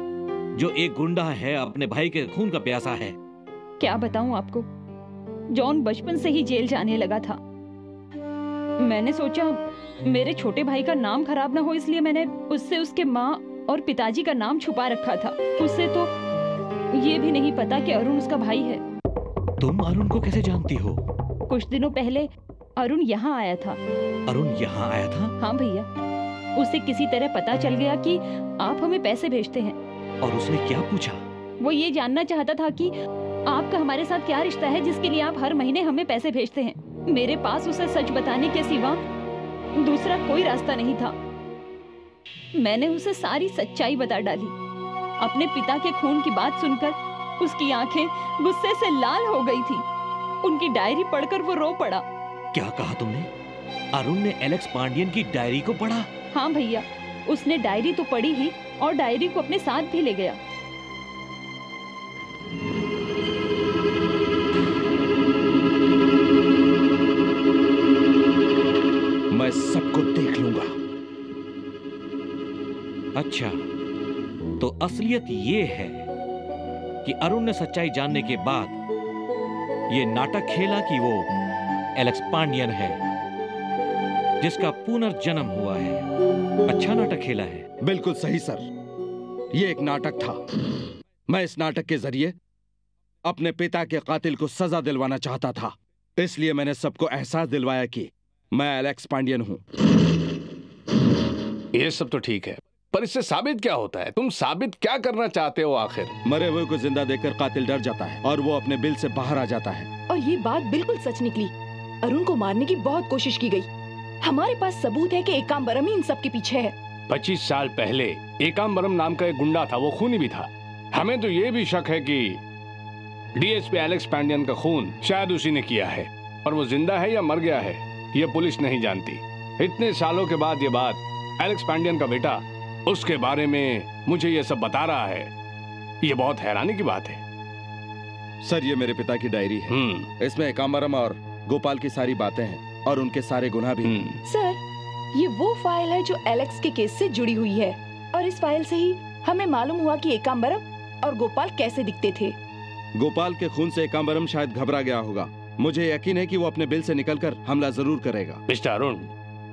S1: जो एक गुंडा है, अपने भाई के खून का प्यासा है।
S13: क्या बताऊं आपको, जॉन बचपन से ही जेल जाने लगा था। मैंने सोचा मेरे छोटे भाई का नाम खराब ना हो, इसलिए मैंने उससे उसके माँ और पिताजी का नाम छुपा रखा था। उससे तो ये भी नहीं पता कि अरुण उसका भाई है।
S1: तुम अरुण को कैसे जानती हो?
S13: कुछ दिनों पहले अरुण यहाँ आया था।
S1: अरुण यहाँ आया था?
S13: हाँ भैया, उसे किसी तरह पता चल गया कि आप हमें पैसे भेजते हैं।
S1: और उसने क्या पूछा?
S13: वो ये जानना चाहता था कि आपका हमारे साथ क्या रिश्ता है जिसके लिए आप हर महीने हमें पैसे भेजते हैं। मेरे पास उसे सच बताने के सिवा दूसरा कोई रास्ता नहीं था। मैंने उसे सारी सच्चाई बता डाली। अपने पिता के खून की बात सुनकर उसकी आंखें गुस्से से लाल हो गई थी। उनकी डायरी पढ़कर वो रो पड़ा।
S1: क्या कहा तुमने? अरुण ने एलेक्स पांडियन की डायरी को पढ़ा?
S13: हाँ भैया, उसने डायरी तो पढ़ी ही और डायरी को अपने साथ भी ले गया।
S19: मैं सबको देख लूंगा।
S1: अच्छा, तो असलियत ये है कि अरुण ने सच्चाई जानने के बाद ये नाटक खेला कि वो एलेक्स पांडियन है जिसका पुनर्जन्म हुआ है। अच्छा नाटक खेला है।
S19: बिल्कुल सही सर, ये एक नाटक था। मैं इस नाटक के जरिए अपने पिता के कातिल को सजा दिलवाना चाहता था, इसलिए मैंने सबको एहसास दिलवाया कि मैं एलेक्स पांडियन हूं।
S21: ये सब तो ठीक है, पर इससे साबित क्या होता है? तुम साबित क्या करना चाहते हो आखिर?
S19: मरे हुए को जिंदा देखकर कातिल डर जाता है और वो अपने बिल से बाहर आ जाता है।
S2: और ये बात बिल्कुल सच निकली। अरुण को मारने की बहुत कोशिश की गई। हमारे पास सबूत है कि एकाम्बरम ही इन सब के पीछे है।
S21: 25 साल पहले एकाम्बरम नाम का एक गुंडा था, वो खूनी भी था। हमें तो ये भी शक है कि डीएसपी एलेक्स पांडियन का खून शायद उसी ने किया है, पर वो जिंदा है या मर गया है ये पुलिस नहीं जानती। इतने सालों के बाद ये बात एलेक्स पांडियन का बेटा उसके बारे में मुझे ये सब बता रहा है, ये बहुत हैरानी की बात है।
S19: सर, ये मेरे पिता की डायरी है। इसमें एकाम्बरम और गोपाल की सारी बातें हैं और उनके सारे गुनाह भी।
S2: सर, ये वो फाइल है जो एलेक्स के केस से जुड़ी हुई है और इस फाइल से ही हमें मालूम हुआ कि एकाम्बरम और गोपाल कैसे दिखते थे।
S19: गोपाल के खून से एकाम्बरम शायद घबरा गया होगा। मुझे यकीन है कि वो अपने बिल से निकलकर हमला जरूर करेगा।
S7: मिस्टर अरुण,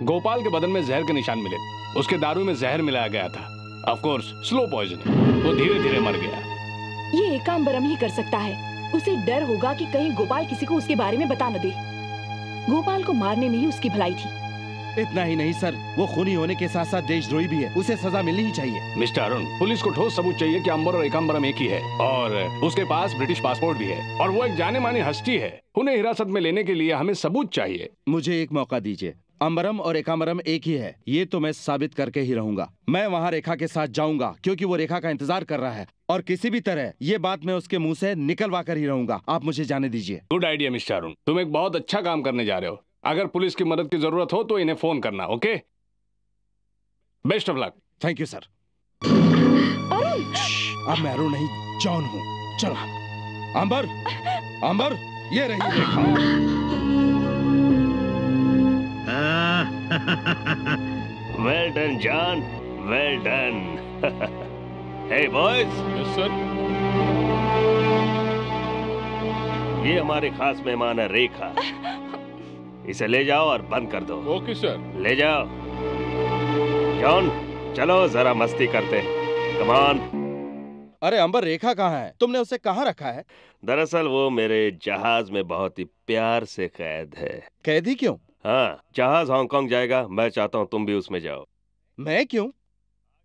S21: गोपाल के बदन में जहर के निशान मिले। उसके दारू में जहर मिलाया गया था। Of course slow poisoning. वो धीरे धीरे मर गया।
S2: ये एकाम्बरम ही कर सकता है। उसे डर होगा कि कहीं गोपाल किसी को उसके बारे में बता न दे। गोपाल को मारने में ही उसकी भलाई थी।
S20: इतना ही नहीं सर, वो खूनी होने के साथ साथ देशद्रोही भी है। उसे सजा मिलनी ही चाहिए।
S21: मिस्टर अरुण, पुलिस को ठोस सबूत चाहिए कि अंबर और एकाम्बरम एक ही है और उसके पास ब्रिटिश पासपोर्ट भी है और वो एक जाने मानी हस्ती है। उन्हें हिरासत में लेने के लिए हमें सबूत चाहिए।
S20: मुझे एक मौका दीजिए। अंबरम और एकाम्बरम एक ही है, ये तो मैं साबित करके ही रहूंगा। मैं वहाँ रेखा के साथ जाऊंगा क्योंकि वो रेखा का इंतजार कर रहा है और किसी भी तरह ये बात मैं उसके मुंह से निकलवा कर ही रहूंगा। आप मुझे जाने दीजिए।
S21: गुड आइडिया मिस्टर अरुण, तुम एक बहुत अच्छा काम करने जा रहे हो। अगर पुलिस की मदद की जरूरत हो तो इन्हें फोन करना। Okay, best of luck.
S20: Thank you sir. अब मैं अरुण नहीं, जॉन हूँ। चलो अंबर, अंबर, ये रही Rekha.
S15: Well done John, well done. Hey boys.
S21: Yes sir.
S15: ये हमारे खास मेहमान है रेखा। इसे ले जाओ और बंद कर दो।
S21: Okay sir.
S15: ले जाओ। जॉन चलो जरा मस्ती करते हैं। Come on.
S20: अरे अंबर, रेखा कहाँ है? तुमने उसे कहाँ रखा है?
S15: दरअसल वो मेरे जहाज में बहुत ही प्यार से कैद है।
S20: कैदी क्यों?
S15: हाँ, जहाज हांगकांग जाएगा। मैं चाहता हूँ तुम भी उसमें जाओ।
S20: मैं क्यों?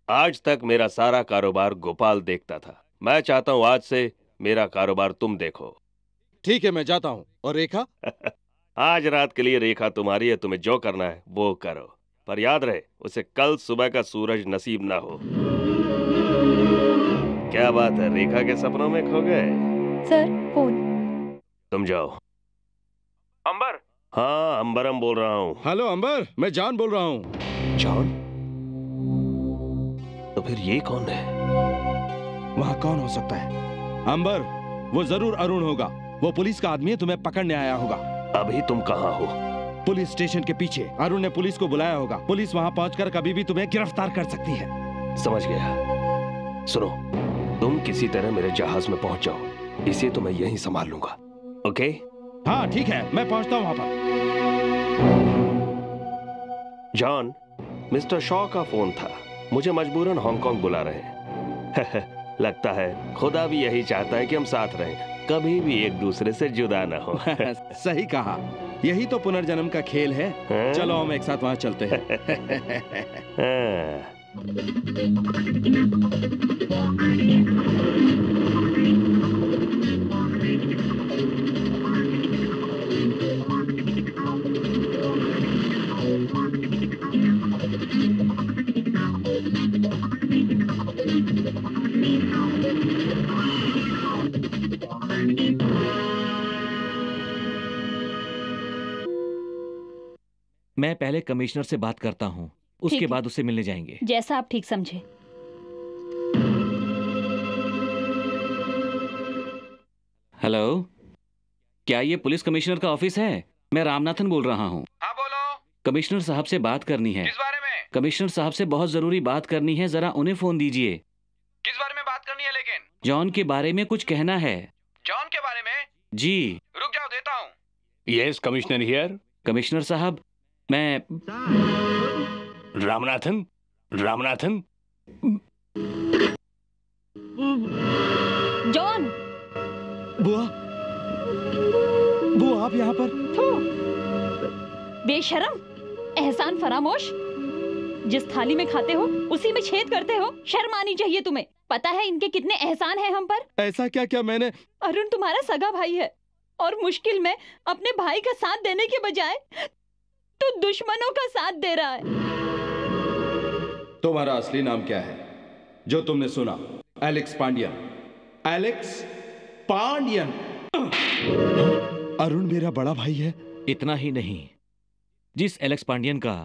S15: आज तक मेरा सारा कारोबार गोपाल देखता था। मैं चाहता हूँ आज से मेरा कारोबार तुम देखो।
S20: ठीक है, मैं जाता हूँ। और रेखा?
S15: आज रात के लिए रेखा तुम्हारी है। तुम्हें जो करना है वो करो, पर याद रहे उसे कल सुबह का सूरज नसीब ना हो। क्या बात है, रेखा के सपनों में खो गए?
S2: Sir phone.
S15: तुम जाओ।
S14: अंबर।
S15: हाँ, अंबरम बोल रहा हूँ।
S20: हेलो अंबर, मैं जॉन बोल रहा हूँ।
S15: जॉन? तो फिर ये कौन है?
S20: वहाँ कौन हो सकता है? अंबर, वो जरूर अरुण होगा। वो पुलिस का आदमी तुम्हें पकड़ने आया होगा।
S15: अभी तुम कहाँ हो?
S20: पुलिस स्टेशन के पीछे। अरुण ने पुलिस को बुलाया होगा। पुलिस वहाँ पहुँचकर कभी भी तुम्हें गिरफ्तार कर सकती है।
S15: समझ गया। सुनो, तुम किसी तरह मेरे जहाज में पहुँच जाओ। इसे तो मैं यहीं संभाल लूंगा। ओके?
S20: हाँ ठीक है, मैं पहुँचता हूँ वहाँ पर।
S15: जॉन, मिस्टर शॉ का फोन था। मुझे मजबूरन हांगकांग बुला रहे हैं। लगता है खुदा भी यही चाहता है कि हम साथ रहें, कभी भी एक दूसरे से जुदा ना हो।
S20: सही कहा, यही तो पुनर्जन्म का खेल है। चलो हम एक साथ वहाँ चलते हैं।
S1: मैं पहले कमिश्नर से बात करता हूँ, उसके बाद उससे मिलने जाएंगे।
S13: जैसा आप ठीक समझे।
S1: हेलो, क्या ये पुलिस कमिश्नर का ऑफिस है? मैं रामनाथन बोल रहा हूँ।
S14: हाँ बोलो।
S1: कमिश्नर साहब से बात करनी है।
S14: किस बारे में?
S1: कमिश्नर साहब से बहुत जरूरी बात करनी है, जरा उन्हें फोन दीजिए।
S14: किस बारे में बात करनी है लेकिन?
S1: जॉन के बारे में कुछ कहना है।
S14: जॉन के बारे में?
S1: जी।
S14: रुक जाओ, देता हूँ।
S21: Yes commissioner here.
S1: कमिश्नर साहब, मैं
S21: रामनाथन। रामनाथन।
S13: जॉन।
S20: बुआ, बुआ आप यहाँ पर?
S13: बेशरम, एहसान फरामोश। जिस थाली में खाते हो उसी में छेद करते हो। शर्म आनी चाहिए तुम्हें। पता है इनके कितने एहसान हैं हम पर?
S20: ऐसा क्या क्या मैंने?
S13: अरुण तुम्हारा सगा भाई है और मुश्किल में अपने भाई का साथ देने के बजाय तो दुश्मनों का साथ दे रहा है।
S20: तुम्हारा असली नाम क्या है जो तुमने सुना? एलेक्स पांडियन। एलेक्स पांडियन। अरुण मेरा बड़ा भाई है।
S1: इतना ही नहीं, जिस एलेक्स पांडियन का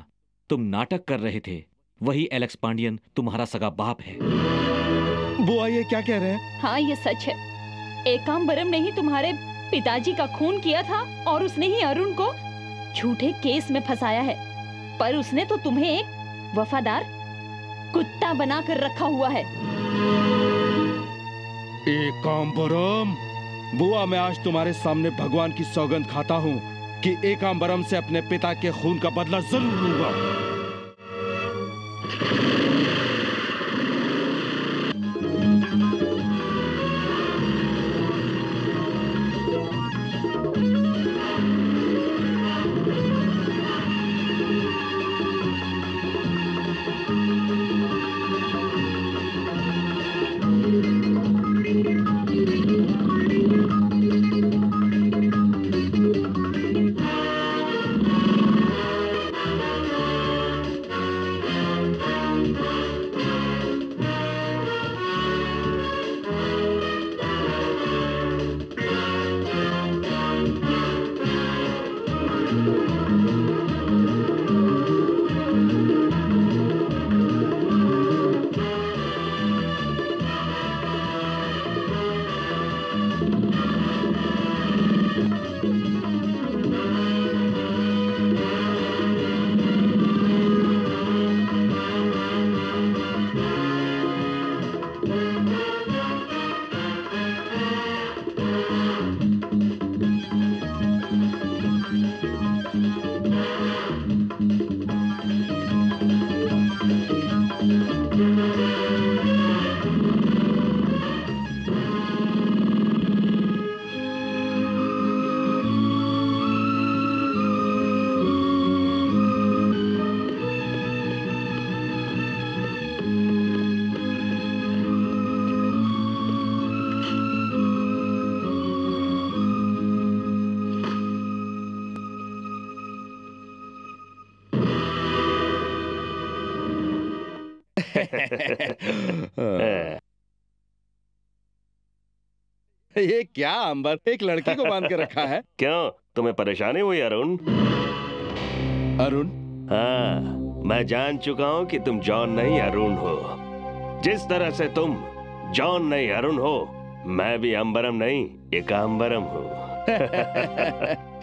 S1: तुम नाटक कर रहे थे वही एलेक्स पांडियन तुम्हारा सगा बाप है।
S20: बुआ ये क्या कह रहे हैं?
S13: हाँ ये सच है। एकाम्बरम ने ही तुम्हारे पिताजी का खून किया था और उसने ही अरुण को झूठे केस में फंसाया है। पर उसने तो तुम्हें एक वफादार कुत्ता बनाकर रखा हुआ है।
S20: एकाम्बरम, बुआ मैं आज तुम्हारे सामने भगवान की सौगंध खाता हूँ कि एकांबरम से अपने पिता के खून का बदला जरूर लूंगा।
S19: ये क्या अंबर, एक लड़की को बांध के रखा है?
S15: क्यों, तुम्हें परेशानी हुई अरुण?
S19: अरुण?
S15: हाँ, मैं जान चुका हूँ कि तुम जॉन नहीं अरुण हो। जिस तरह से तुम जॉन नहीं अरुण हो, मैं भी अंबरम नहीं एकांबरम हूँ।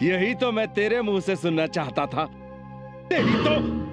S20: यही तो मैं तेरे मुंह से सुनना चाहता था। तेरी तो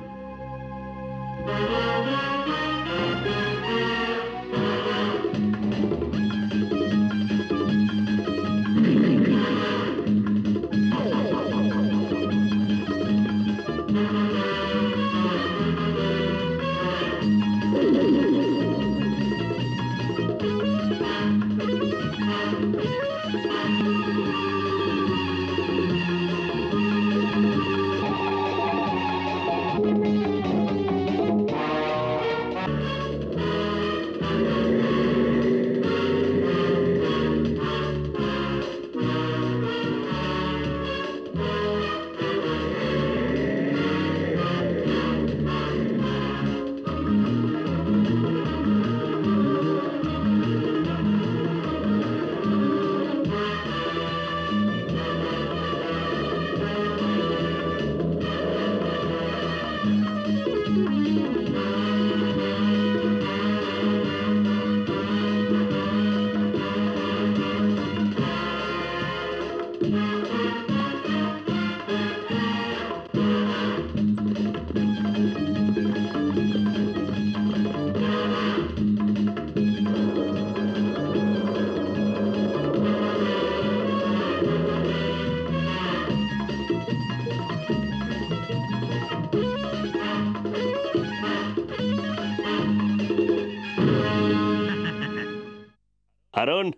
S15: अरुण,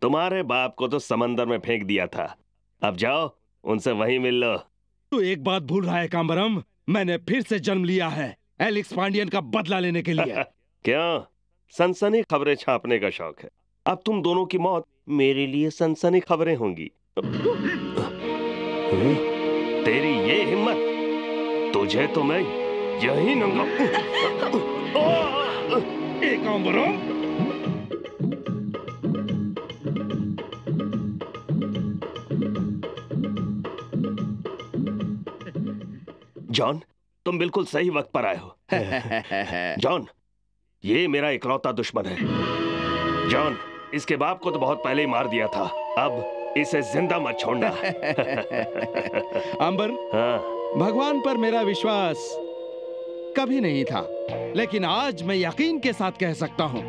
S15: तुम्हारे बाप को तो समंदर में फेंक दिया था। अब जाओ उनसे वहीं मिल लो।
S20: तू एक बात भूल रहा है कांबरम, मैंने फिर से जन्म लिया है एलेक्स पांडियन का बदला लेने के लिए।
S15: क्यों, सनसनी खबरें छापने का शौक है? अब तुम दोनों की मौत मेरे लिए सनसनी खबरें होंगी। तेरी ये हिम्मत, तुझे तो मैं यही नंगा।
S20: कांबरम,
S15: जॉन, तुम बिल्कुल सही वक्त पर आए हो। जॉन, ये मेरा इकलौता दुश्मन है। जॉन, इसके बाप को तो बहुत पहले ही मार दिया था, अब इसे जिंदा मत छोड़ना।
S20: अंबर,
S15: हाँ?
S20: भगवान पर मेरा विश्वास कभी नहीं था, लेकिन आज मैं यकीन के साथ कह सकता हूँ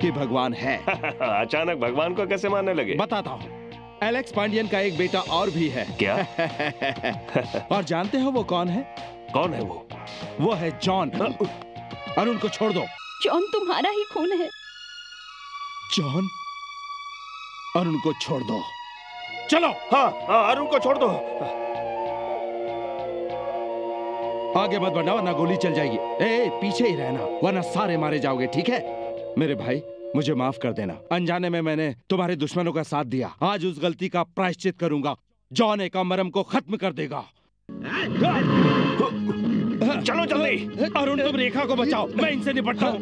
S20: कि भगवान है।
S15: अचानक भगवान को कैसे मानने लगे?
S20: बताता हूँ। एलेक्स पांडियन का एक बेटा और भी है।
S15: क्या?
S20: और जानते हो वो कौन है?
S15: कौन है वो?
S20: वो है जॉन। अरुण को छोड़ दो।
S13: जॉन तुम्हारा ही खून है।
S20: जॉन, अरुण को छोड़ दो। चलो।
S15: हाँ, अरुण को छोड़ दो।
S20: आगे मत बढ़ना वरना गोली चल जाएगी। ए, पीछे ही रहना वरना सारे मारे जाओगे, ठीक है? मेरे भाई, मुझे माफ कर देना। अनजाने में मैंने तुम्हारे दुश्मनों का साथ दिया। आज उस गलती का प्रायश्चित करूंगा। जॉन एकाम्बरम को खत्म कर देगा।
S15: चलो जल्दी।
S20: अरुण, तुम रेखा को बचाओ, मैं इनसे निपटता हूँ।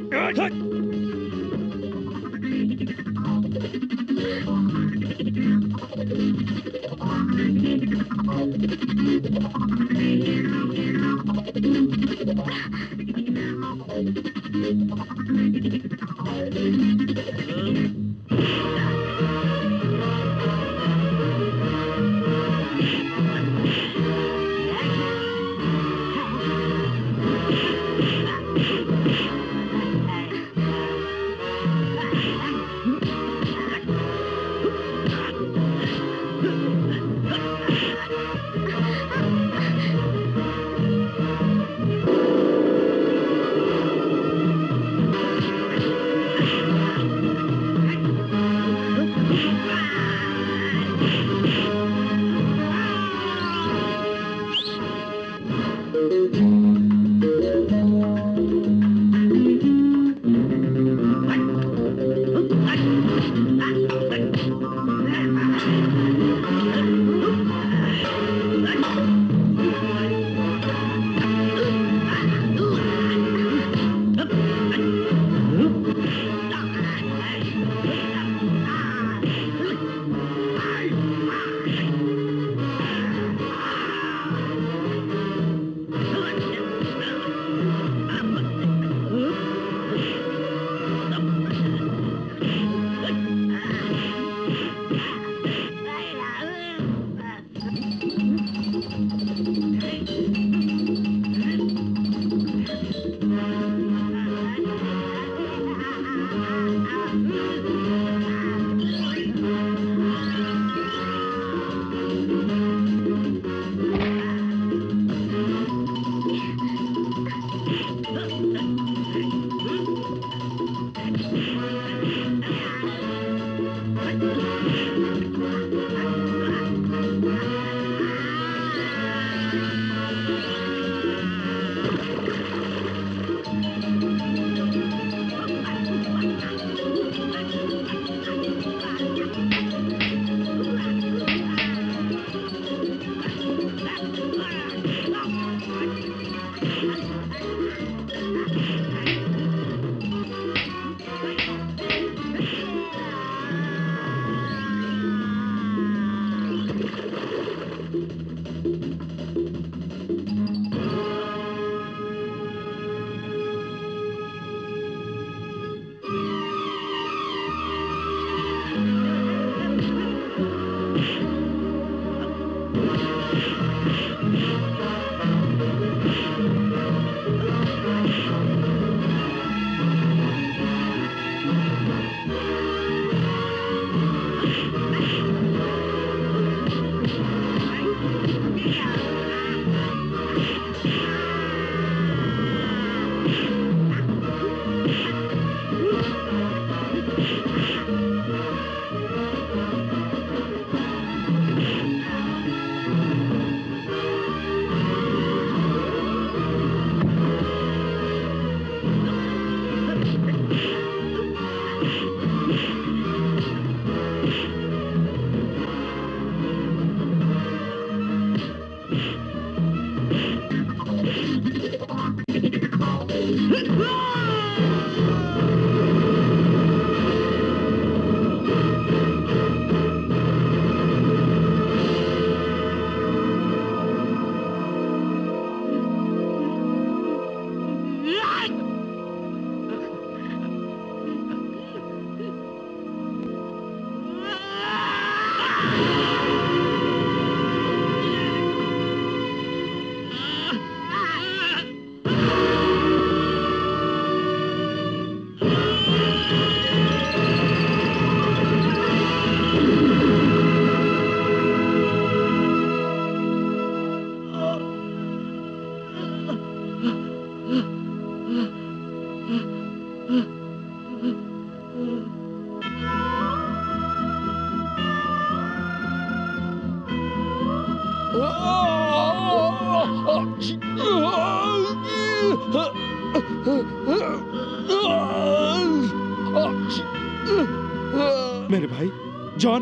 S20: मेरे भाई जॉन,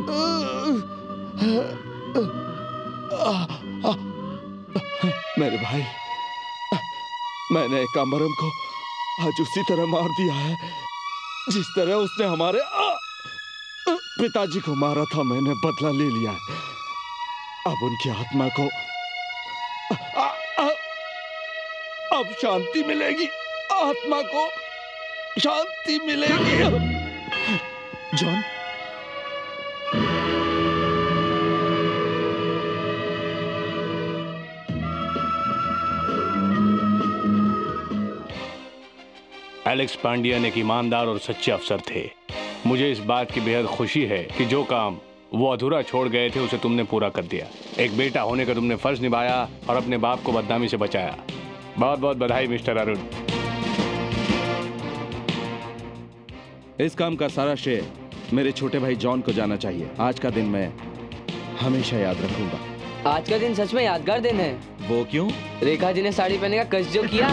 S20: मेरे भाई, मैंने कांबरम को आज उसी तरह मार दिया है जिस तरह उसने हमारे पिताजी को मारा था। मैंने बदला ले लिया है। अब उनकी आत्मा को अब शांति मिलेगी, आत्मा को शांति मिलेगी। जॉन,
S7: एलेक्स पांडियन एक ईमानदार और सच्चे अफसर थे। मुझे इस बात की बेहद खुशी है कि जो काम वो अधूरा छोड़ गए थे उसे तुमने पूरा कर दिया। एक बेटा होने का तुमने फर्ज निभाया और अपने बाप को बदनामी से बचाया। बहुत बहुत बधाई मिस्टर अरुण।
S20: इस काम का सारा श्रेय मेरे छोटे भाई जॉन को जाना चाहिए। आज का दिन मैं हमेशा याद रखूंगा।
S5: आज का दिन सच में यादगार दिन है।
S20: वो क्यों?
S5: रेखा जी ने साड़ी पहनने का कष्ट जो किया।